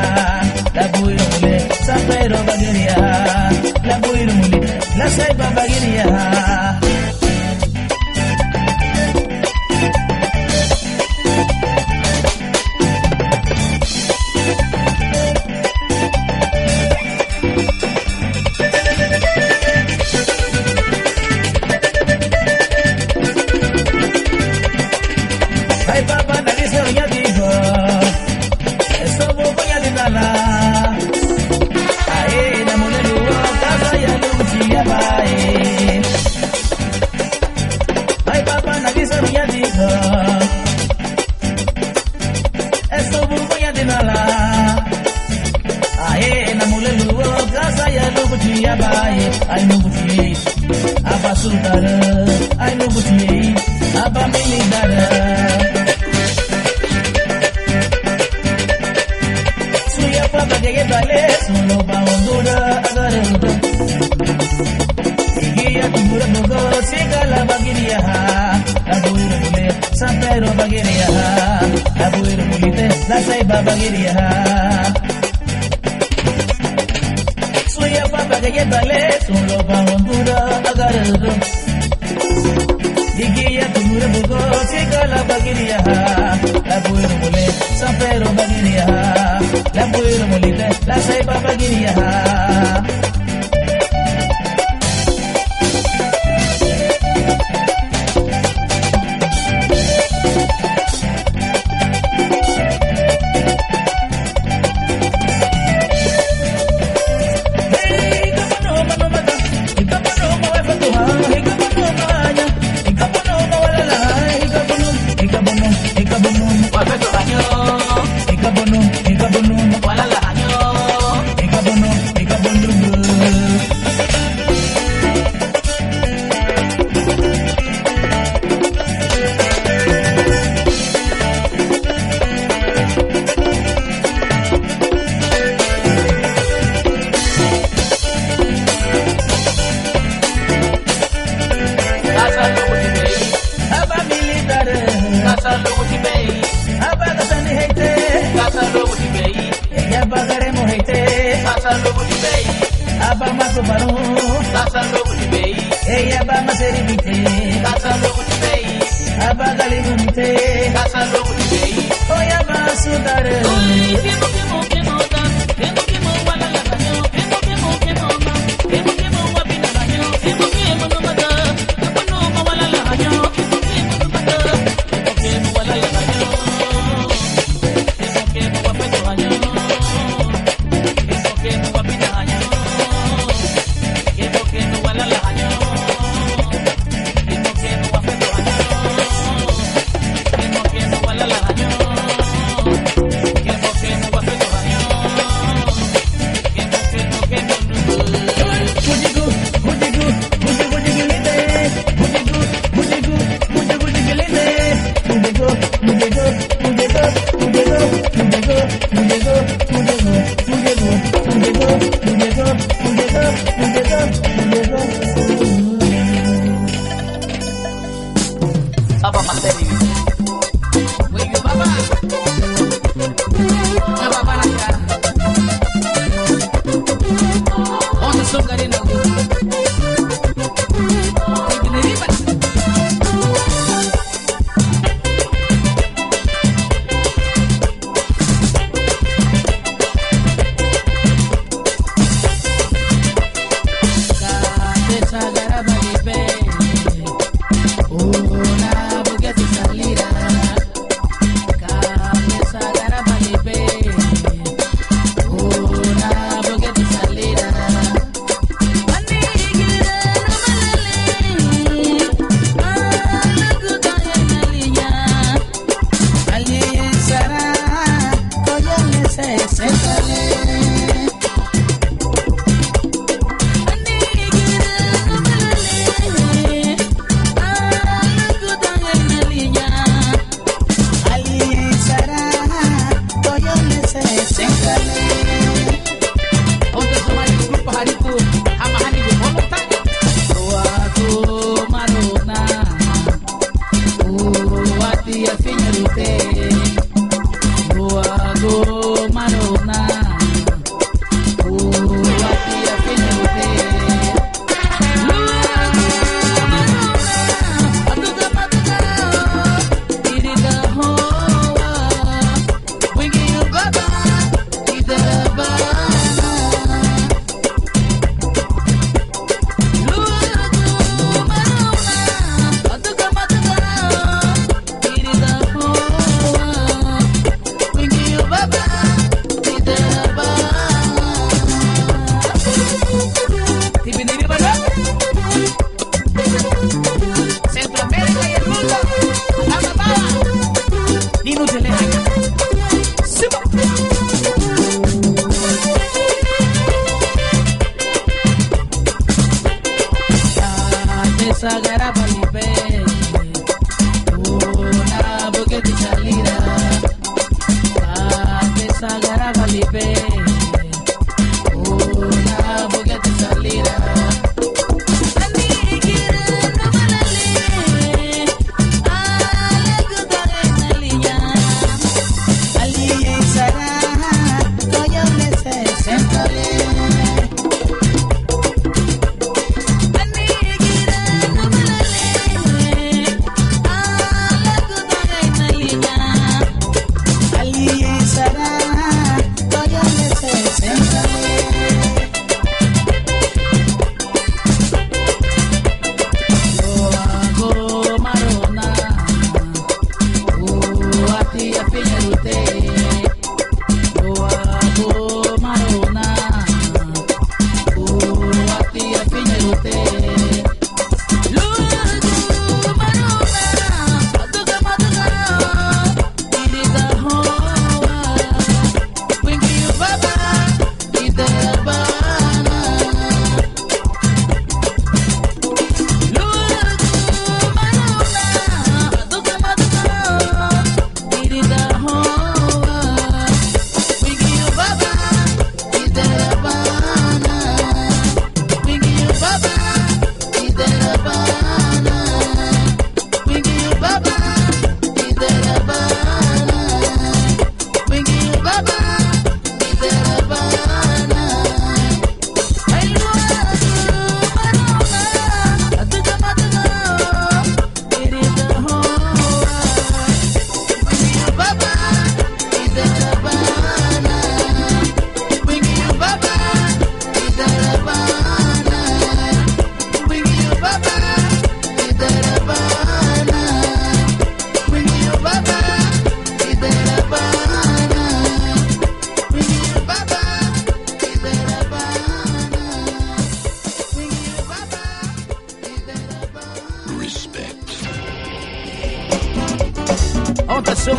A: la buiru mule, sapero bagiriya, la buiru mule, la saiba bagiriya. Ay papa nalisa ya digo. Ay papa nagisa ya diga Esto buko ya dinala Ay namule luo kasa ya lubuti ya bae Ay lubuti Apa sudara Ay lubuti Apa milidara Suya papa que vale Solo pa Honduras agarado Igiya tumura bugo Sigala bagiriya La buiru mule Sampero bagiriya La buiru mulite La saiba bagiriya Suya papa pa' que llévale, solo pa' Honduras, agarrado. Digiya tunure bugo, sigala bagiria, la puero mole, San Pedro bagiria, la puero molite, la ceiba bagiria.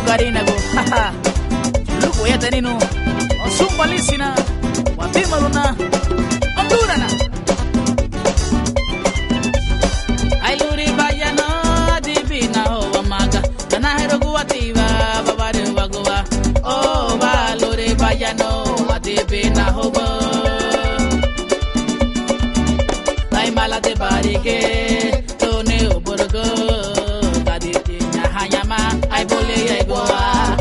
A: Ungarinago, haha. Lugo ya tenino. Zumba lisina. Guatemaluna. Hondurana. Ay luri bayano divina ho amaga. Ganahero guativa babare wagua. Oh va luri bayano divina ho ba. Ay mala de barike. Tone oborgo. Gaditinya hayama. Ay bole ay goa.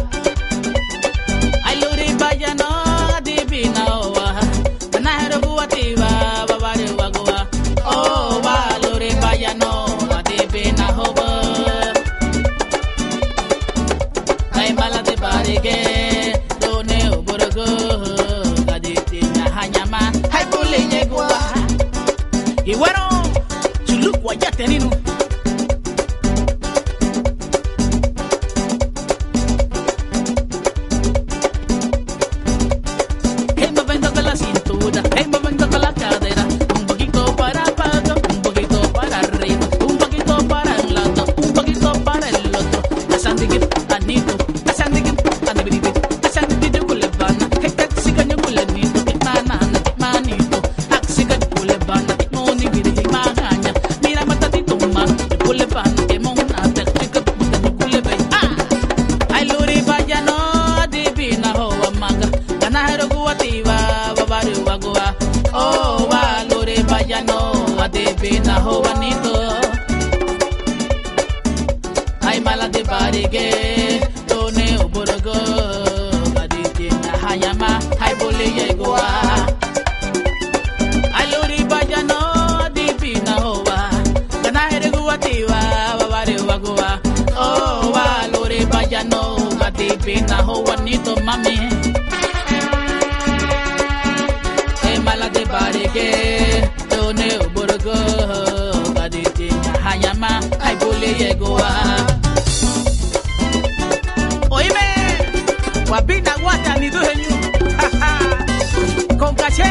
A: Ay luri bayano divina ho. Ganahero guativa babare wagua. Oh va luri bayano divina ho ba. Ay mala de barike. Tone oborgo. Gaditinya hayama. Ay bole ay goa. Y bueno, chuluco allá tenino. Hey, moviendo con la cintura, hey, moviendo con la cadera. Un poquito para abajo, un poquito para arriba, un poquito para un lado, un poquito para el otro. Asandiki, anito, asandiki, anibiribi, asandiki de culebana. Hey, taxica de culenito, que manana, que manito. Taxica de culebana, que monibiri, que magaña. Mira, matatito, man, de culebana, que monata, taxica de culebe. Ah, ay, luri, vaya, no, divina, ho, amaga. Ganajero guativa, babaru, bagua. Oh, va, luri, vaya, no, divina, ho, bonito. Ay mala de barige, tone oborogo, gaditinya hayama, ay bole yegoa. Ay luri bayano, divina hoa, ganahero guativa, babare wagua. Oh va luri bayano, gadipina hoa nito mami. Ay mala de barige, tone oborogo, gaditinya hayama, ay bole yegoa. Oíme, guapina guata ni dueño, con caché.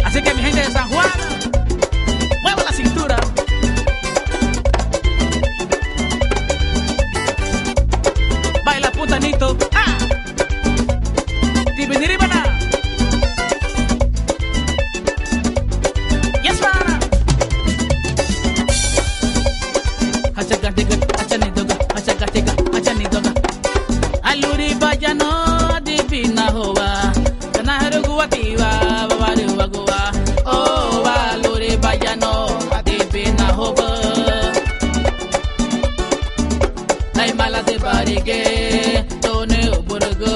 A: Así que mi gente de San Juan, mueva la cintura. Baila putanito, ah, tibiniribana. Yes, man. Aluri bayano divina hoa, ganahero guativa, babare wagua. Oh, aluri bayano divina hoa. Ay mala de barige, tone oborgo,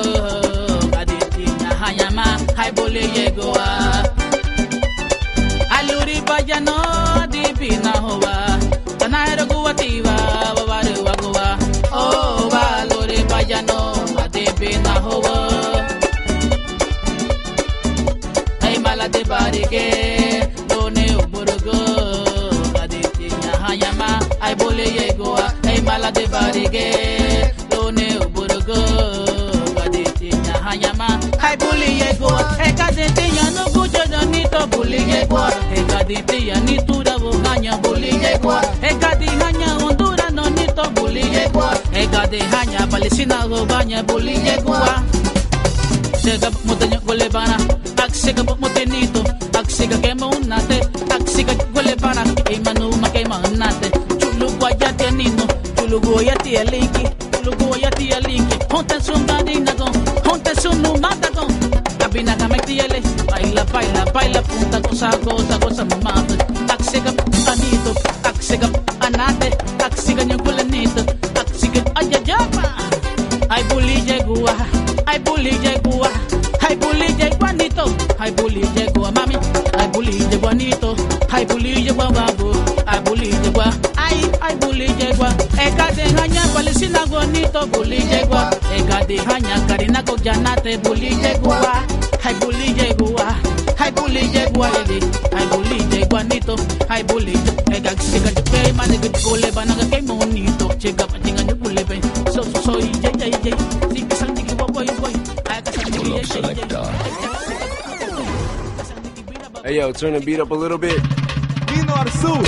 A: gaditinya hayama, hay bole yegoa. Aluri bayano divina hoa. Ganahero guativa, babare wagua. Oh, valore bayano, adepena hoa. Ay mala de barige, done oborgo, gaditinya hayama, ay bole yegoa. Ay mala de barige, done oborgo, gaditinya hayama, ay bole yegoa. Ay gaditinya no bujo donito bole yegoa. Ay gaditinya ni tura boganya bole yegoa. Ay gaditinya Honduras no nito bole yegoa. Ay gaditinya Palestina boganya bole yegoa. Sega mutanya golebana, aksiga mutenito, aksiga kemonate, aksiga golebana, imanu makemanate. Chuluguaya tenino, chuluguaya tialiki, chuluguaya tialiki. Honte sungadina gon, honte sunumata gon. Kabina kametiele, baila baila baila punta cosa cosa cosa mamata. Aksiga anito, aksiga anate, aksiga nyukulanito, aksiga ayayama. Ay buli yegua, ay buli yegua, ay buli yeguanito, ay buli yegua mami, ay buli yeguanito, ay buli yegua babu, ay buli yegua, ay buli yegua. Eka de hanya Palestina gonito buli yegua, eka de hanya Karina ko janate buli yegua, ay buli yegua, ay buli yegua lady, ay buli yeguanito, ay buli eka siga de mane good gole bananga kay monito, chega patinga nyo buli pe, so yay.
B: Hey yo, turn the beat up a little bit. Vino al sur.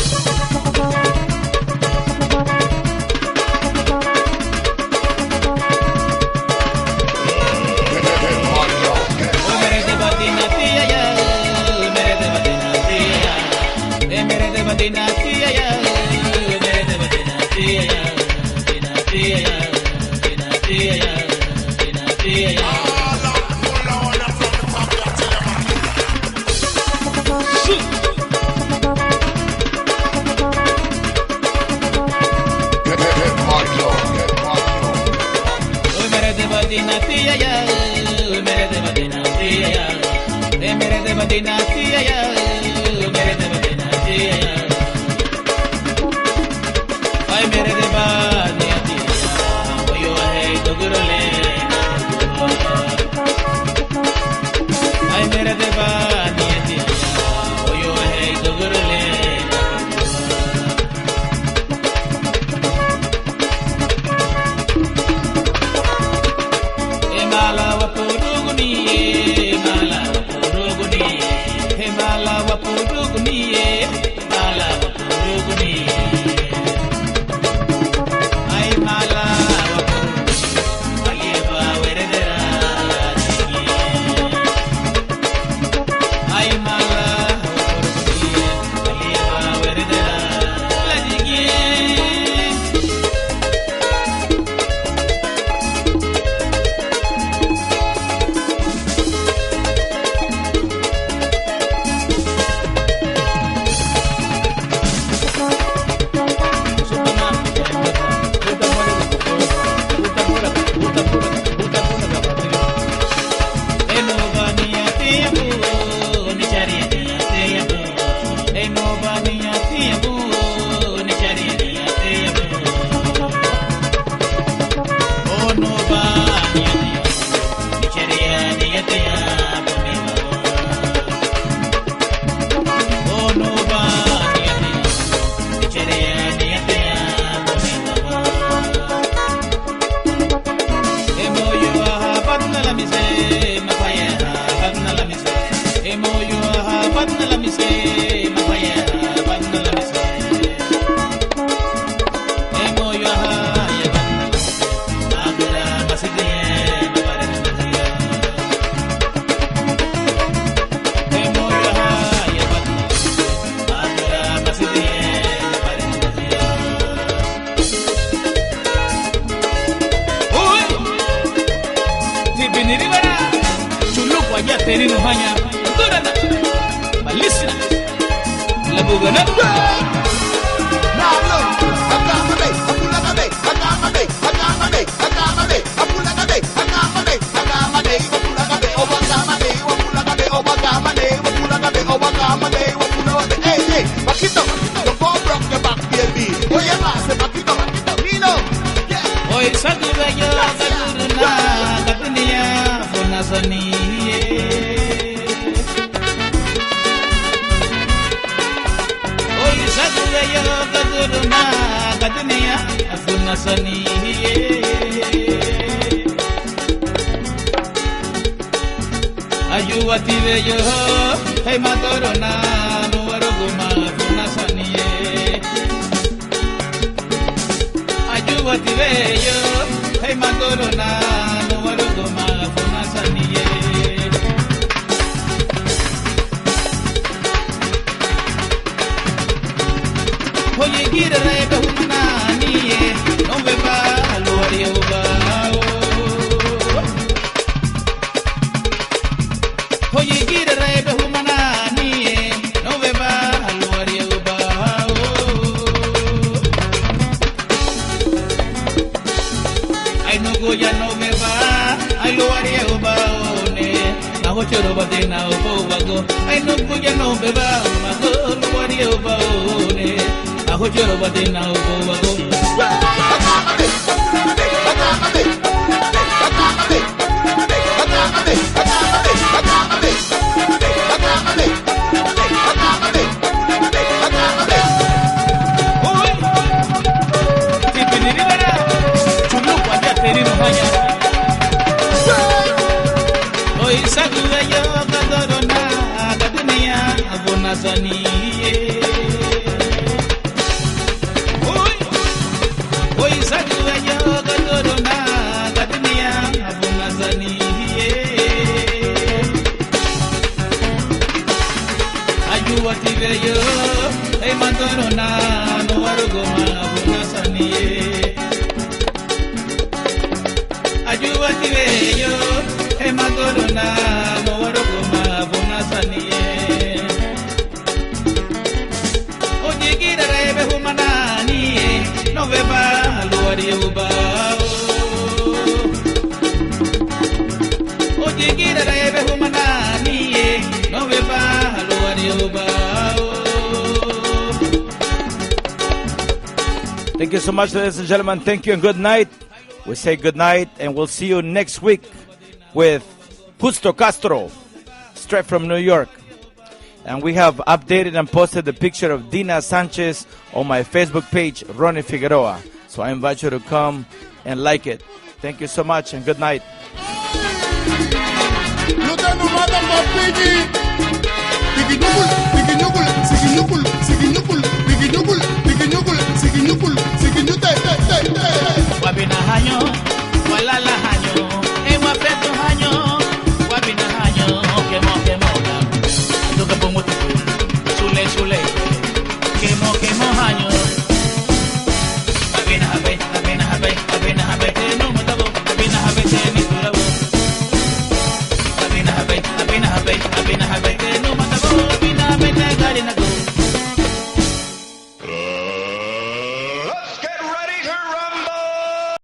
A: No beba
C: Thank you so much, ladies and gentlemen. Thank you and good night. We say good night, and we'll see you next week with Justo Castro, straight from New York. And we have updated and posted the picture of Dina Sanchez on my Facebook page, Ronnie Figueroa. So I invite you to come and like it. Thank you so much and good night.
H: Piggy, Piggy, Piggy,